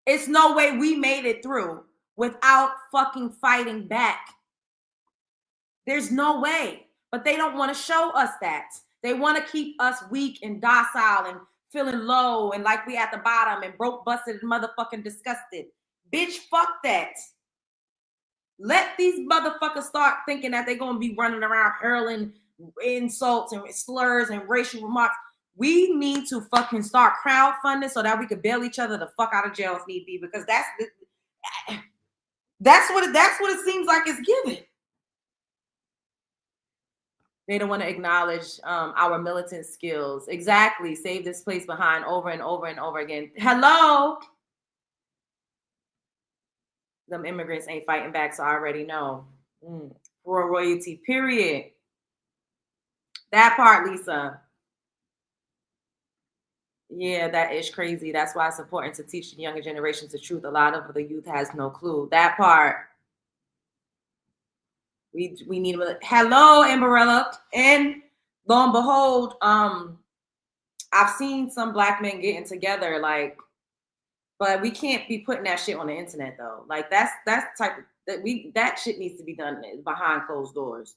A: It's no way we made it through without fucking fighting back. There's no way. But they don't want to show us that. They want to keep us weak and docile and feeling low and like we at the bottom and broke, busted, and motherfucking disgusted. Bitch, fuck that. Let these motherfuckers start thinking that they're going to be running around hurling insults and slurs and racial remarks. We need to fucking start crowdfunding so that we can bail each other the fuck out of jail if need be, because that's what it seems like it's given. They don't want to acknowledge our militant skills. Exactly. Save this place behind over and over and over again. Hello. Them immigrants ain't fighting back, so I already know. For royalty, period. That part, Lisa. Yeah, that is crazy. That's why it's important to teach the younger generations the truth. A lot of the youth has no clue. That part. We need hello, Amberella. And lo and behold, I've seen some black men getting together, like, but we can't be putting that shit on the internet though. Like that shit needs to be done behind closed doors.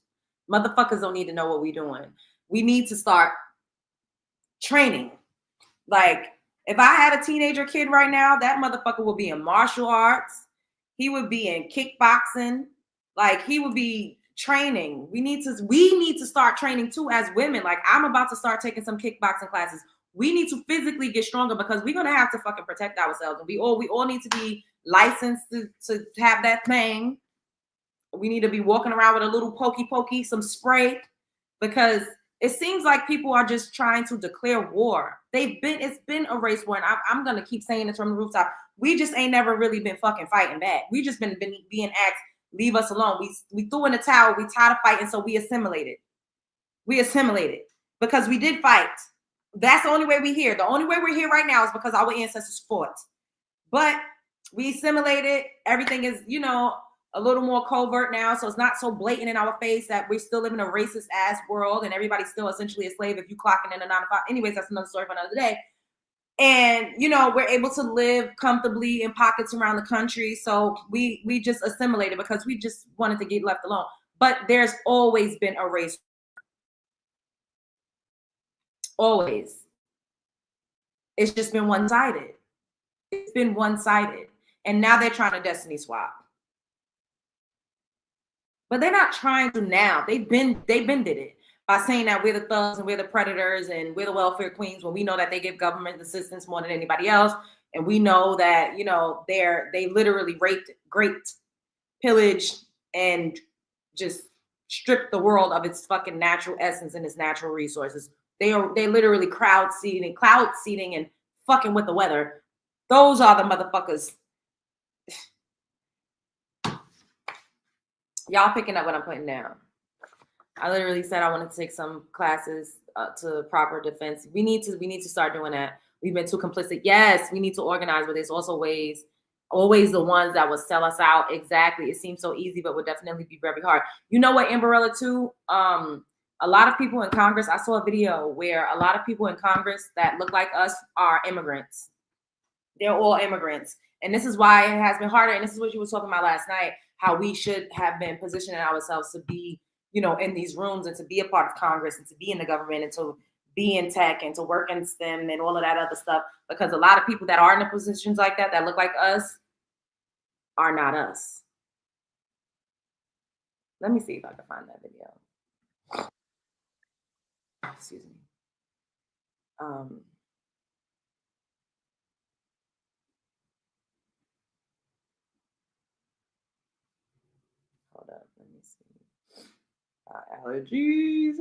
A: Motherfuckers don't need to know what we're doing. We need to start training. Like, if I had a teenager kid right now, that motherfucker would be in martial arts. He would be in kickboxing. Like, he would be training. We need to start training too as women. Like, I'm about to start taking some kickboxing classes. We need to physically get stronger because we're gonna have to fucking protect ourselves. And we all need to be licensed to have that thing. We need to be walking around with a little pokey, some spray, because it seems like people are just trying to declare war. It's been a race war, and I'm gonna keep saying this from the rooftop. We just ain't never really been fucking fighting back. We just been being asked, leave us alone. We threw in the towel. We tired of fighting, so we assimilated. Because we did fight. That's the only way we're here. The only way we're here right now is because our ancestors fought. But we assimilated. Everything is, a little more covert now, so it's not so blatant in our face that we still live in a racist ass world and everybody's still essentially a slave if you clocking in a 9 to 5. Anyways, that's another story for another day. And we're able to live comfortably in pockets around the country. So we just assimilated because we just wanted to get left alone. But there's always been a race. Always. It's just been one-sided. It's been one-sided. And now they're trying to destiny swap. But they're not trying to now. They've been did it by saying that we're the thugs and we're the predators and we're the welfare queens when we know that they give government assistance more than anybody else. And we know that, they literally raped, pillaged, and just stripped the world of its fucking natural essence and its natural resources. They literally cloud seeding and fucking with the weather. Those are the motherfuckers. Y'all picking up what I'm putting down. I literally said I wanted to take some classes to proper defense. We need to start doing that. We've been too complicit. Yes, we need to organize, but there's also always the ones that will sell us out. Exactly. It seems so easy, but would definitely be very hard. You know what, Amberella, too? A lot of people in Congress, I saw a video where a lot of people in Congress that look like us are immigrants. They're all immigrants. And this is why it has been harder. And this is what you were talking about last night, how we should have been positioning ourselves to be, you know, in these rooms and to be a part of Congress and to be in the government and to be in tech and to work in STEM and all of that other stuff. Because a lot of people that are in the positions like that look like us, are not us. Let me see if I can find that video. Excuse me. Hold up, let me see. Allergies.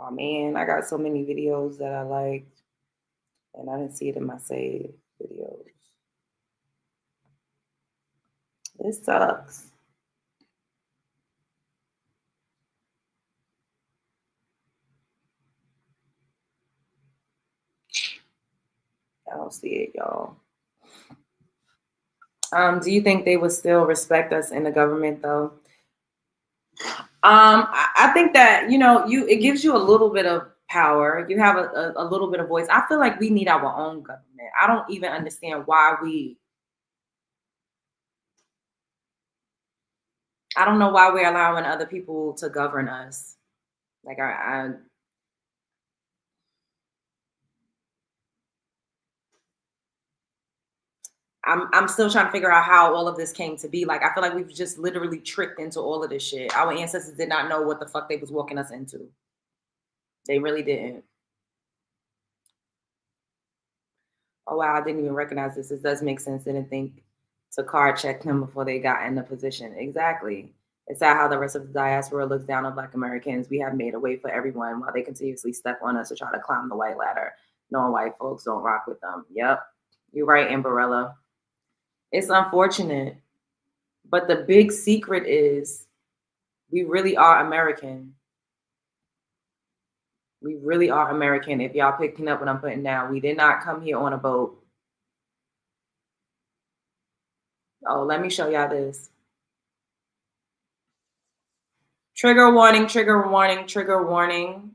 A: Oh man, I got so many videos that I liked, and I didn't see it in my saved videos. This sucks. I don't see it, y'all. Do you think they would still respect us in the government, though? I think that, you know, it gives you a little bit of power. You have a little bit of voice. I feel like we need our own government. I don't even understand why I don't know why we're allowing other people to govern us. Like I'm still trying to figure out how all of this came to be. Like, I feel like we've just literally tricked into all of this shit. Our ancestors did not know what the fuck they was walking us into. They really didn't. Oh wow, I didn't even recognize this. This does make sense. Didn't think to card check them before they got in the position. Exactly. It's sad how the rest of the diaspora looks down on Black Americans. We have made a way for everyone while they continuously step on us to try to climb the white ladder. Knowing white folks don't rock with them. Yep. You're right, Amberella. It's unfortunate. But the big secret is we really are American. We really are American. If y'all picking up what I'm putting down, we did not come here on a boat. Oh, let me show y'all this. Trigger warning, trigger warning, trigger warning.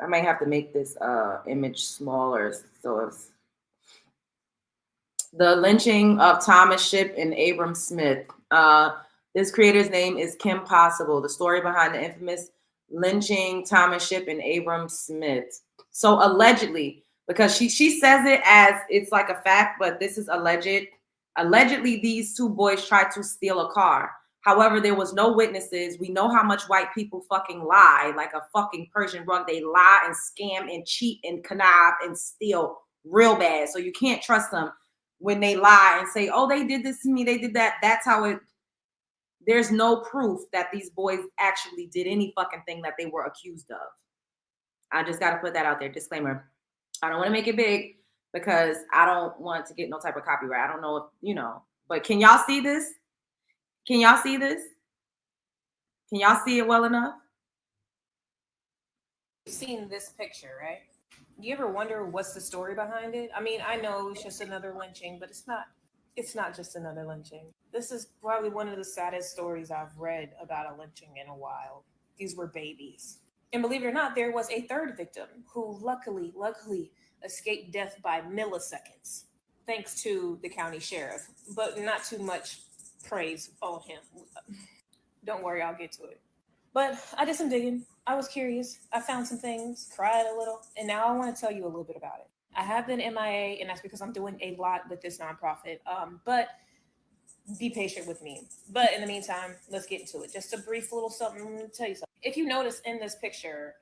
A: I might have to make this image smaller so it's the lynching of Thomas Shipp and Abram Smith. This creator's name is Kim Possible. The story behind the infamous lynching Thomas Shipp and Abram Smith. So allegedly, because she says it as it's like a fact, but this is alleged. Allegedly, these two boys tried to steal a car. However, there was no witnesses. We know how much white people fucking lie, like a fucking Persian rug. They lie and scam and cheat and connive and steal real bad. So you can't trust them when they lie and say, oh, they did this to me, they did that. That's how it, there's no proof that these boys actually did any fucking thing that they were accused of. I just got to put that out there. Disclaimer. I don't want to make it big because I don't want to get no type of copyright. I don't know if, you know, but can y'all see this? Can y'all see this? Can y'all see it well enough?
G: You've seen this picture, right? You ever wonder what's the story behind it? I mean, I know it's just another lynching, but it's not just another lynching. This is probably one of the saddest stories I've read about a lynching in a while. These were babies. And believe it or not, there was a third victim who luckily escaped death by milliseconds, thanks to the county sheriff. But not too much praise on him. Don't worry, I'll get to it. But I did some digging. I was curious. I found some things, cried a little, and now I want to tell you a little bit about it. I have been MIA, and that's because I'm doing a lot with this nonprofit. But be patient with me. But in the meantime, let's get into it. Just a brief little something to tell you something. If you notice in this picture,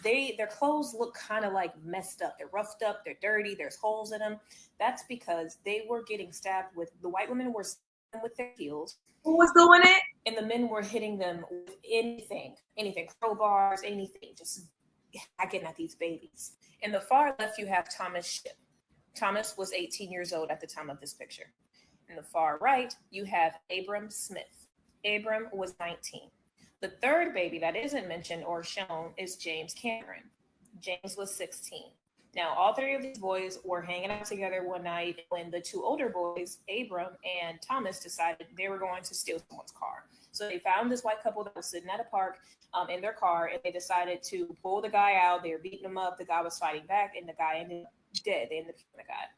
G: their clothes look kind of like messed up. They're roughed up, they're dirty, there's holes in them. That's because they were getting stabbed with, the white women were stabbing with their heels.
A: Who was doing it?
G: And the men were hitting them with anything, crowbars, anything, just hacking at these babies. In the far left, you have Thomas Shipp. Thomas was 18 years old at the time of this picture. In the far right, you have Abram Smith. Abram was 19. The third baby that isn't mentioned or shown is James Cameron. James was 16. Now, all three of these boys were hanging out together one night when the two older boys, Abram and Thomas, decided they were going to steal someone's car. So they found this white couple that was sitting at a park in their car, and they decided to pull the guy out. They were beating him up. The guy was fighting back, and the guy ended up dead. They ended up killing the guy.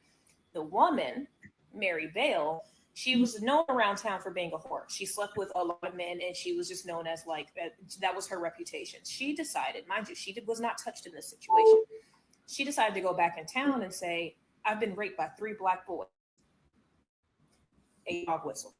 G: The woman, Mary Bale, she was known around town for being a whore. She slept with a lot of men, and she was just known as like that was her reputation. She decided, mind you, she was not touched in this situation. She decided to go back in town and say, I've been raped by 3 black boys. A dog whistle.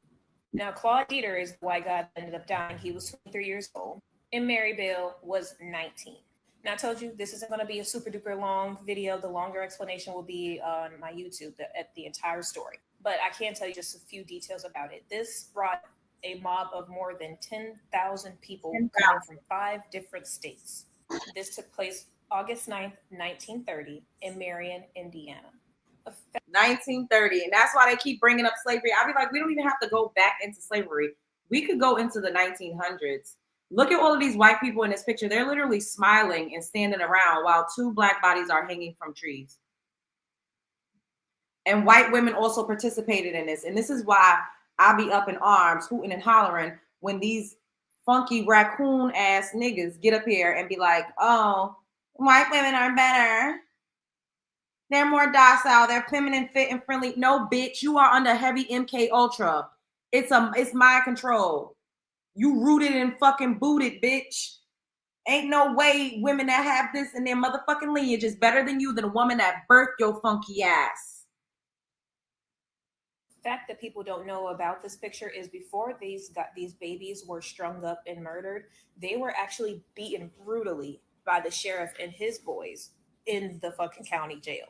G: Now, Claude Dieter is the white guy that ended up dying. He was 23 years old, and Mary Bale was 19. Now, I told you this isn't going to be a super duper long video. The longer explanation will be on my YouTube at the entire story. But I can tell you just a few details about it. This brought a mob of more than 10,000 people coming from 5 different states. This took place August 9th, 1930 in Marion, Indiana.
A: 1930. And that's why they keep bringing up slavery. I'll be like, we don't even have to go back into slavery. We could go into the 1900s. Look at all of these white people in this picture. They're literally smiling and standing around while 2 black bodies are hanging from trees. And white women also participated in this. And this is why I'll be up in arms, hooting and hollering when these funky raccoon ass niggas get up here and be like, oh, white women are better. They're more docile. They're feminine, fit, and friendly. No, bitch, you are under heavy MK Ultra. It's mind control. You rooted and fucking booted, bitch. Ain't no way women that have this in their motherfucking lineage is better than you than a woman that birthed your funky ass.
G: Fact that people don't know about this picture is before these babies were strung up and murdered, they were actually beaten brutally by the sheriff and his boys in the fucking county jail.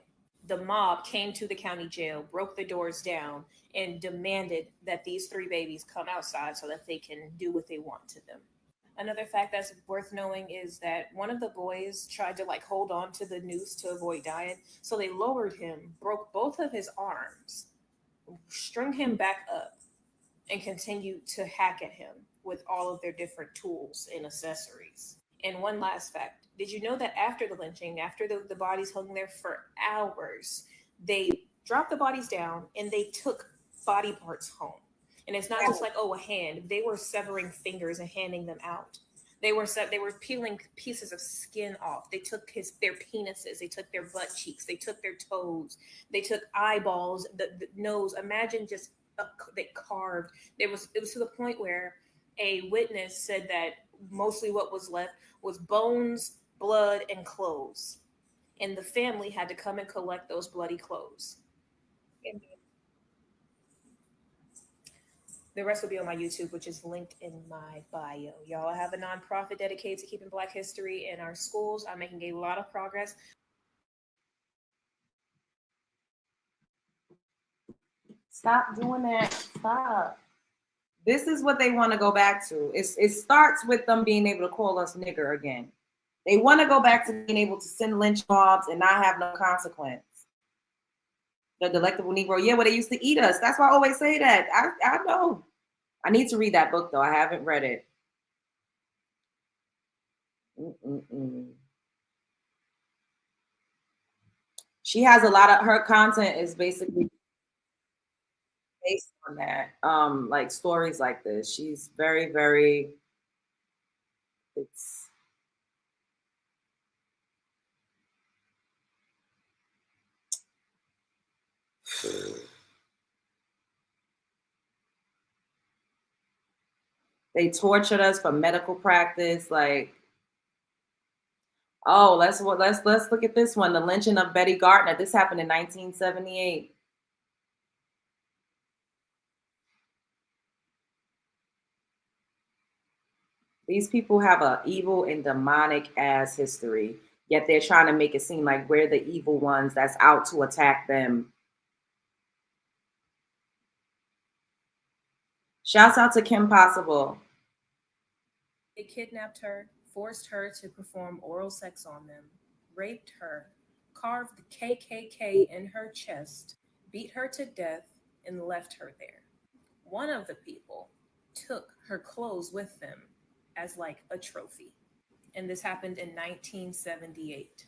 G: The mob came to the county jail, broke the doors down, and demanded that these 3 babies come outside so that they can do what they want to them. Another fact that's worth knowing is that one of the boys tried to hold on to the noose to avoid dying. So they lowered him, broke both of his arms, strung him back up, and continued to hack at him with all of their different tools and accessories. And one last fact. Did you know that after the lynching, after the bodies hung there for hours, they dropped the bodies down and they took body parts home? And it's not just a hand. They were severing fingers and handing them out. They were peeling pieces of skin off. They took their penises. They took their butt cheeks. They took their toes. They took eyeballs, the nose. Imagine just they carved. It was to the point where a witness said that mostly what was left was bones, blood, and clothes. And the family had to come and collect those bloody clothes. And the rest will be on my YouTube, which is linked in my bio. Y'all, I have a nonprofit dedicated to keeping Black history in our schools. I'm making a lot of progress.
A: Stop doing that. Stop. This is what they want to go back to. It starts with them being able to call us nigger again. They want to go back to being able to send lynch mobs and not have no consequence. The delectable Negro. Yeah, well, they used to eat us. That's why I always say that. I know. I need to read that book, though. I haven't read it. She has a lot of her content is basically based on that. Like stories like this. She's very, very. They tortured us for medical practice. Like, oh, let's look at this one. The lynching of Betty Gardner. This happened in 1978. These people have a evil and demonic ass history, yet they're trying to make it seem like we're the evil ones that's out to attack them. Shouts out to Kim Possible.
G: They kidnapped her, forced her to perform oral sex on them, raped her, carved the KKK in her chest, beat her to death, and left her there. One of the people took her clothes with them as like a trophy. And this happened in 1978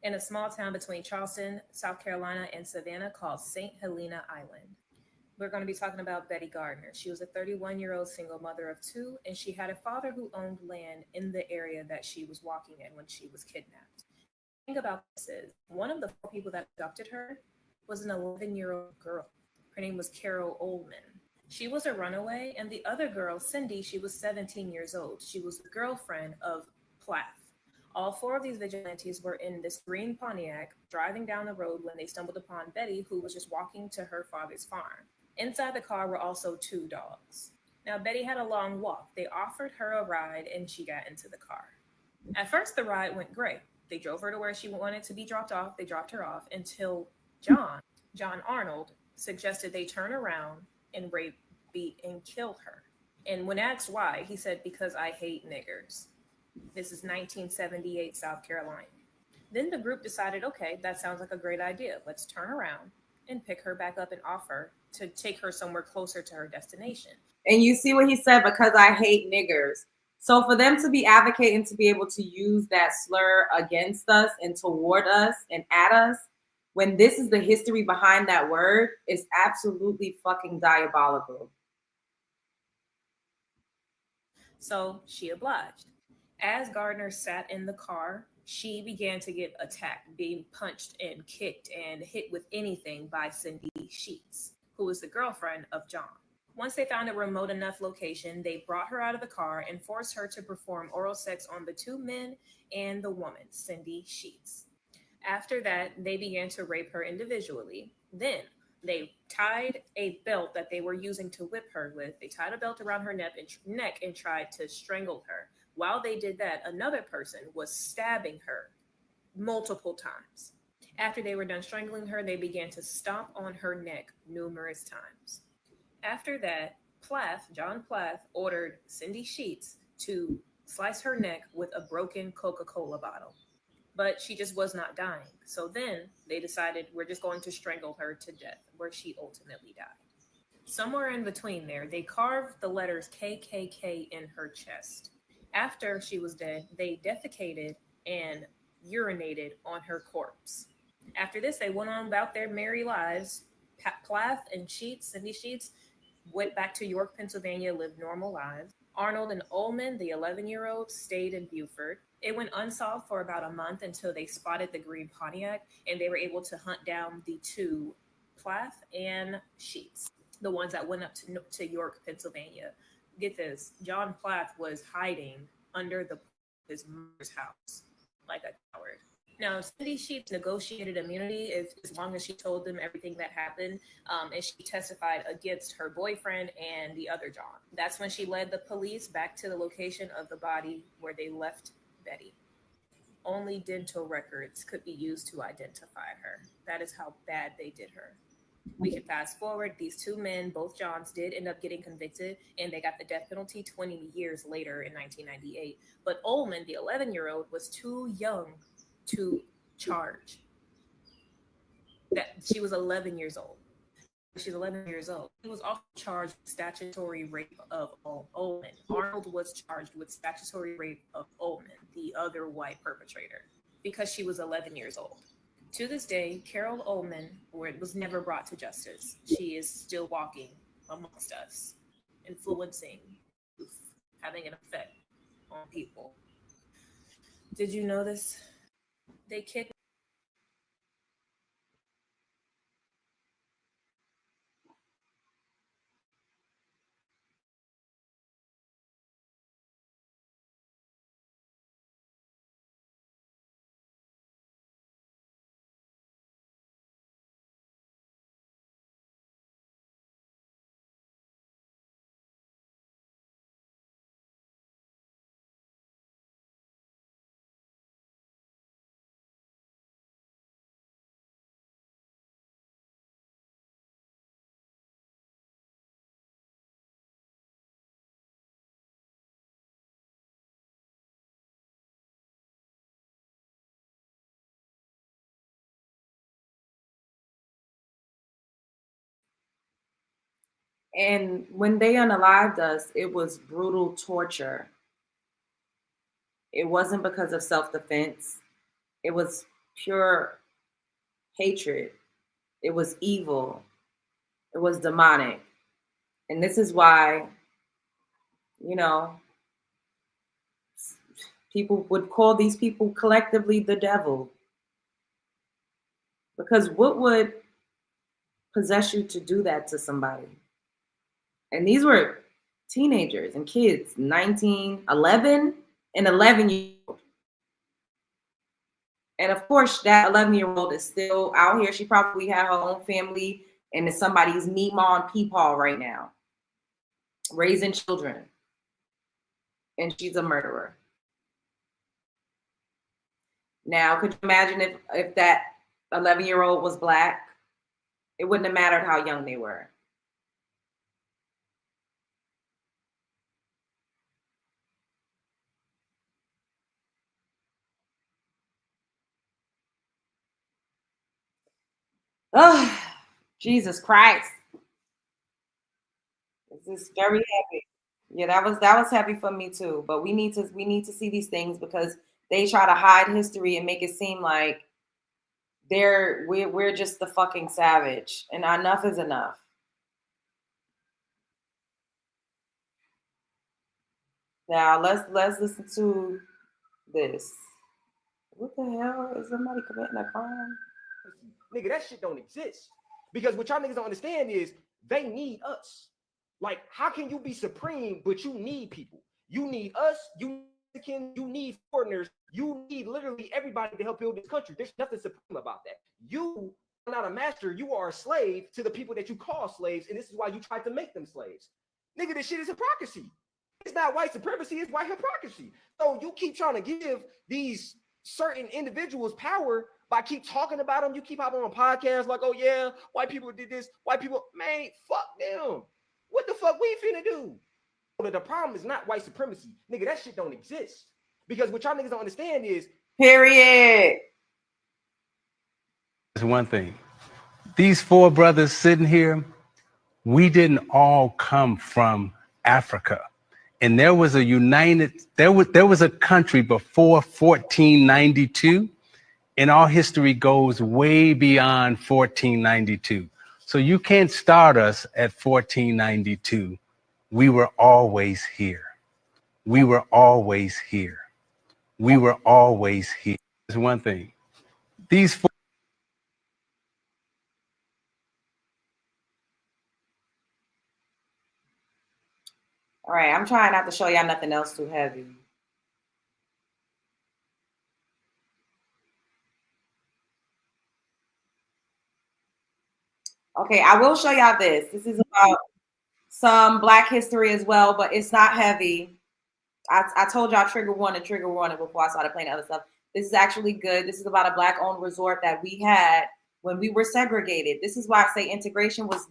G: in a small town between Charleston, South Carolina, and Savannah called St. Helena Island. We're going to be talking about Betty Gardner. She was a 31-year-old single mother of two, and she had a father who owned land in the area that she was walking in when she was kidnapped. The thing about this is, one of the four people that abducted her was an 11-year-old girl. Her name was Carol Ullman. She was a runaway, and the other girl, Cindy, she was 17 years old. She was the girlfriend of Plath. All four of these vigilantes were in this green Pontiac driving down the road when they stumbled upon Betty, who was just walking to her father's farm. Inside the car were also two dogs. Now, Betty had a long walk. They offered her a ride, and she got into the car. At first, the ride went great. They drove her to where she wanted to be dropped off. They dropped her off until John Arnold, suggested they turn around and rape, beat, and kill her. And when asked why, he said, "Because I hate niggers." This is 1978 South Carolina. Then the group decided, okay, that sounds like a great idea. Let's turn around and pick her back up and offer to take her somewhere closer to her destination.
A: And you see what he said, because I hate niggers. So for them to be advocating to be able to use that slur against us and toward us and at us, when this is the history behind that word, is absolutely fucking diabolical.
G: So she obliged. As Gardner sat in the car, she began to get attacked, being punched and kicked and hit with anything by Cindy Sheets, who was the girlfriend of John. Once they found a remote enough location, they brought her out of the car and forced her to perform oral sex on the two men and the woman, Cindy Sheets. After that, they began to rape her individually. Then they tied a belt that they were using to whip her with. They tied a belt around her neck and tried to strangle her. While they did that, another person was stabbing her multiple times. After they were done strangling her, they began to stomp on her neck numerous times. After that, John Plath, ordered Cindy Sheets to slice her neck with a broken Coca-Cola bottle. But she just was not dying. So then they decided, we're just going to strangle her to death, where she ultimately died. Somewhere in between there, they carved the letters KKK in her chest. After she was dead, they defecated and urinated on her corpse. After this, they went on about their merry lives. Plath and Cindy Sheets, went back to York, Pennsylvania, lived normal lives. Arnold and Ullman, the 11-year-old, stayed in Beaufort. It went unsolved for about a month until they spotted the green Pontiac, and they were able to hunt down the two, Plath and Sheets, the ones that went up to York, Pennsylvania. Get this, John Plath was hiding under his mother's house like a coward. Now, Cindy Sheets negotiated immunity as long as she told them everything that happened, and she testified against her boyfriend and the other John. That's when she led the police back to the location of the body where they left Betty. Only dental records could be used to identify her. That is how bad they did her. We can fast forward. These two men, both Johns, did end up getting convicted, and they got the death penalty 20 years later in 1998. But Ullman, the 11-year-old, was too young to charge. That she was 11 years old. She's 11 years old. He was also charged with statutory rape of Ullman. Arnold was charged with statutory rape of Ullman, the other white perpetrator, because she was 11 years old. To this day, Carol Ullman was never brought to justice. She is still walking amongst us, influencing, having an effect on people. Did you know this? They kidnapped
A: And when they unalived us, it was brutal torture. It wasn't because of self-defense. It was pure hatred. It was evil. It was demonic. And this is why, you know, people would call these people collectively the devil. Because what would possess you to do that to somebody? And these were teenagers and kids, 19, 11, and 11-year-old. And of course, that 11-year-old is still out here. She probably had her own family and is somebody's meemaw and peepaw right now, raising children. And she's a murderer. Now, could you imagine if that 11-year-old was Black? It wouldn't have mattered how young they were. Oh, Jesus Christ. This is very heavy. Yeah, that was heavy for me too. But we need to see these things because they try to hide history and make it seem like we're just the fucking savage. And enough is enough. Now let's listen to this. What the hell? Is somebody committing a crime?
H: Nigga, that shit don't exist. Because what y'all niggas don't understand is they need us. Like, how can you be supreme, but you need people? You need us, you need foreigners, you need literally everybody to help build this country. There's nothing supreme about that. You are not a master, you are a slave to the people that you call slaves, and this is why you tried to make them slaves. Nigga, this shit is hypocrisy. It's not white supremacy, it's white hypocrisy. So you keep trying to give these certain individuals power by keep talking about them. You keep hopping on podcasts like, oh yeah, white people did this, white people, man, fuck them. What the fuck we finna do? But the problem is not white supremacy. Nigga, that shit don't exist. Because what y'all niggas don't understand is,
A: period.
I: There's one thing. These four brothers sitting here, we didn't all come from Africa. And there was a country before 1492, and our history goes way beyond 1492. So you can't start us at 1492. We were always here. We were always here. We were always here. There's one thing. These four.
A: All right, I'm trying not to show y'all nothing else too heavy. Okay, I will show y'all this. This is about some Black history as well, but it's not heavy. I told y'all trigger warning before I started playing other stuff. This is actually good. This is about a Black-owned resort that we had when we were segregated. This is why I say integration was.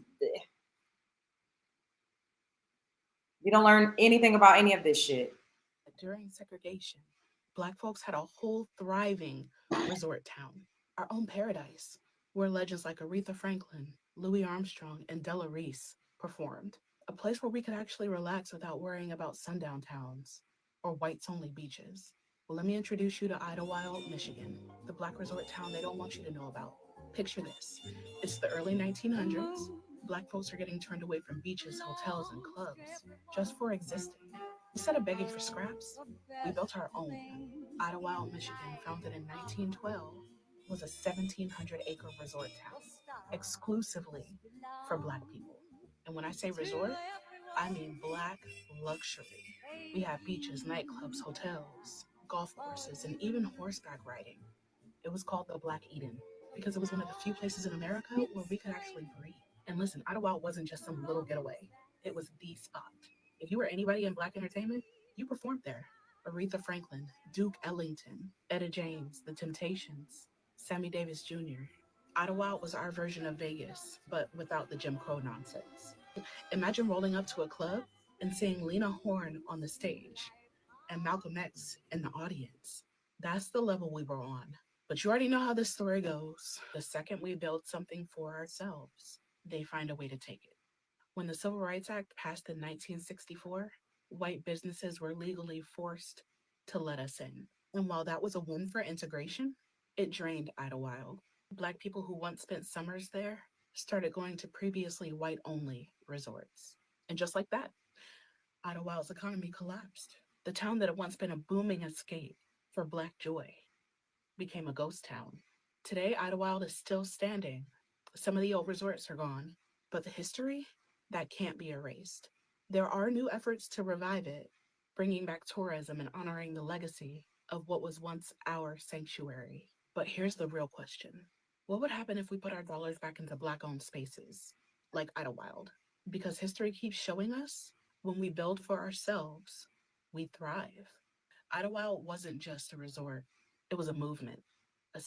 A: You don't learn anything about any of this shit.
J: During segregation, Black folks had a whole thriving resort town, our own paradise, where legends like Aretha Franklin, Louis Armstrong, and Della Reese performed. A place where we could actually relax without worrying about sundown towns or whites-only beaches. Well, let me introduce you to Idlewild, Michigan, the Black resort town they don't want you to know about. Picture this. It's the early 1900s. Black folks are getting turned away from beaches, hotels, and clubs just for existing. Instead of begging for scraps, we built our own. Idlewild, Michigan, founded in 1912, was a 1,700-acre resort town, exclusively for Black people. And when I say resort, I mean Black luxury. We have beaches, nightclubs, hotels, golf courses, and even horseback riding. It was called the Black Eden because it was one of the few places in America where we could actually breathe. And listen, Idlewild wasn't just some little getaway. It was the spot. If you were anybody in Black entertainment, you performed there. Aretha Franklin, Duke Ellington, Etta James, The Temptations, Sammy Davis Jr. Idlewild was our version of Vegas, but without the Jim Crow nonsense. Imagine rolling up to a club and seeing Lena Horne on the stage and Malcolm X in the audience. That's the level we were on. But you already know how this story goes. The second we build something for ourselves, they find a way to take it. When the Civil Rights Act passed in 1964, white businesses were legally forced to let us in. And while that was a win for integration, it drained Idlewild. Black people who once spent summers there started going to previously white-only resorts. And just like that, Idlewild's economy collapsed. The town that had once been a booming escape for Black joy became a ghost town. Today, Idlewild is still standing. Some of the old resorts are gone, but the history, that can't be erased. There are new efforts to revive it, bringing back tourism and honoring the legacy of what was once our sanctuary. But here's the real question. What would happen if we put our dollars back into Black-owned spaces, like Idlewild? Because history keeps showing us, when we build for ourselves, we thrive. Idlewild wasn't just a resort. It was a movement, a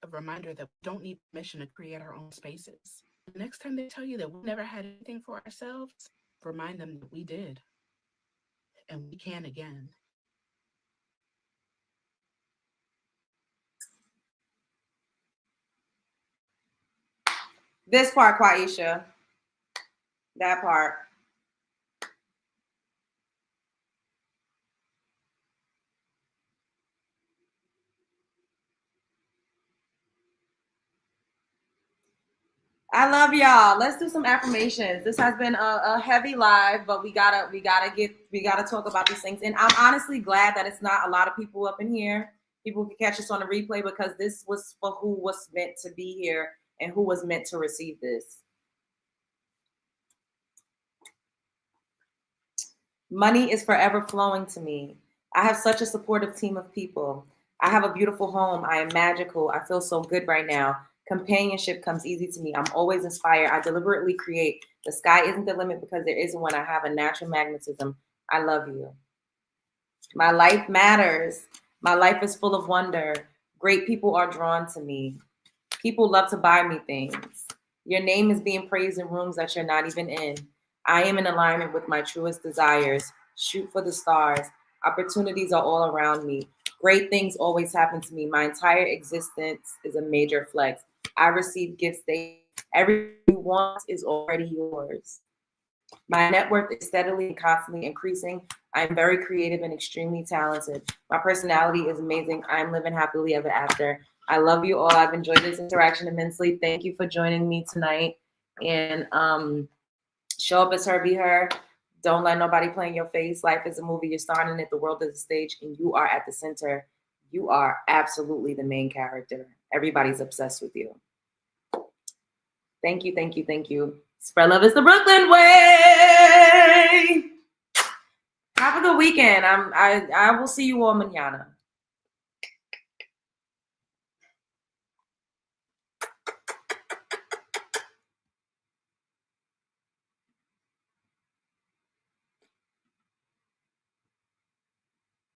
J: reminder that we don't need permission to create our own spaces. The next time they tell you that we never had anything for ourselves, remind them that we did, and we can again.
A: This part, Quaisha. That part. I love y'all. Let's do some affirmations. This has been a heavy live, but we gotta talk about these things. And I'm honestly glad that it's not a lot of people up in here. People can catch us on the replay because this was for who was meant to be here and who was meant to receive this. Money is forever flowing to me. I have such a supportive team of people. I have a beautiful home. I am magical. I feel so good right now. Companionship comes easy to me. I'm always inspired. I deliberately create. The sky isn't the limit because there isn't one. I have a natural magnetism. I love you. My life matters. My life is full of wonder. Great people are drawn to me. People love to buy me things. Your name is being praised in rooms that you're not even in. I am in alignment with my truest desires. Shoot for the stars. Opportunities are all around me. Great things always happen to me. My entire existence is a major flex. I receive gifts. Everything you want is already yours. My net worth is steadily and constantly increasing. I am very creative and extremely talented. My personality is amazing. I am living happily ever after. I love you all. I've enjoyed this interaction immensely. Thank you for joining me tonight. And show up as her, be her. Don't let nobody play in your face. Life is a movie. You're starring it. The world is a stage, and you are at the center. You are absolutely the main character. Everybody's obsessed with you. Thank you, thank you, thank you. Spread love is the Brooklyn way. Have a good weekend. I will see you all mañana.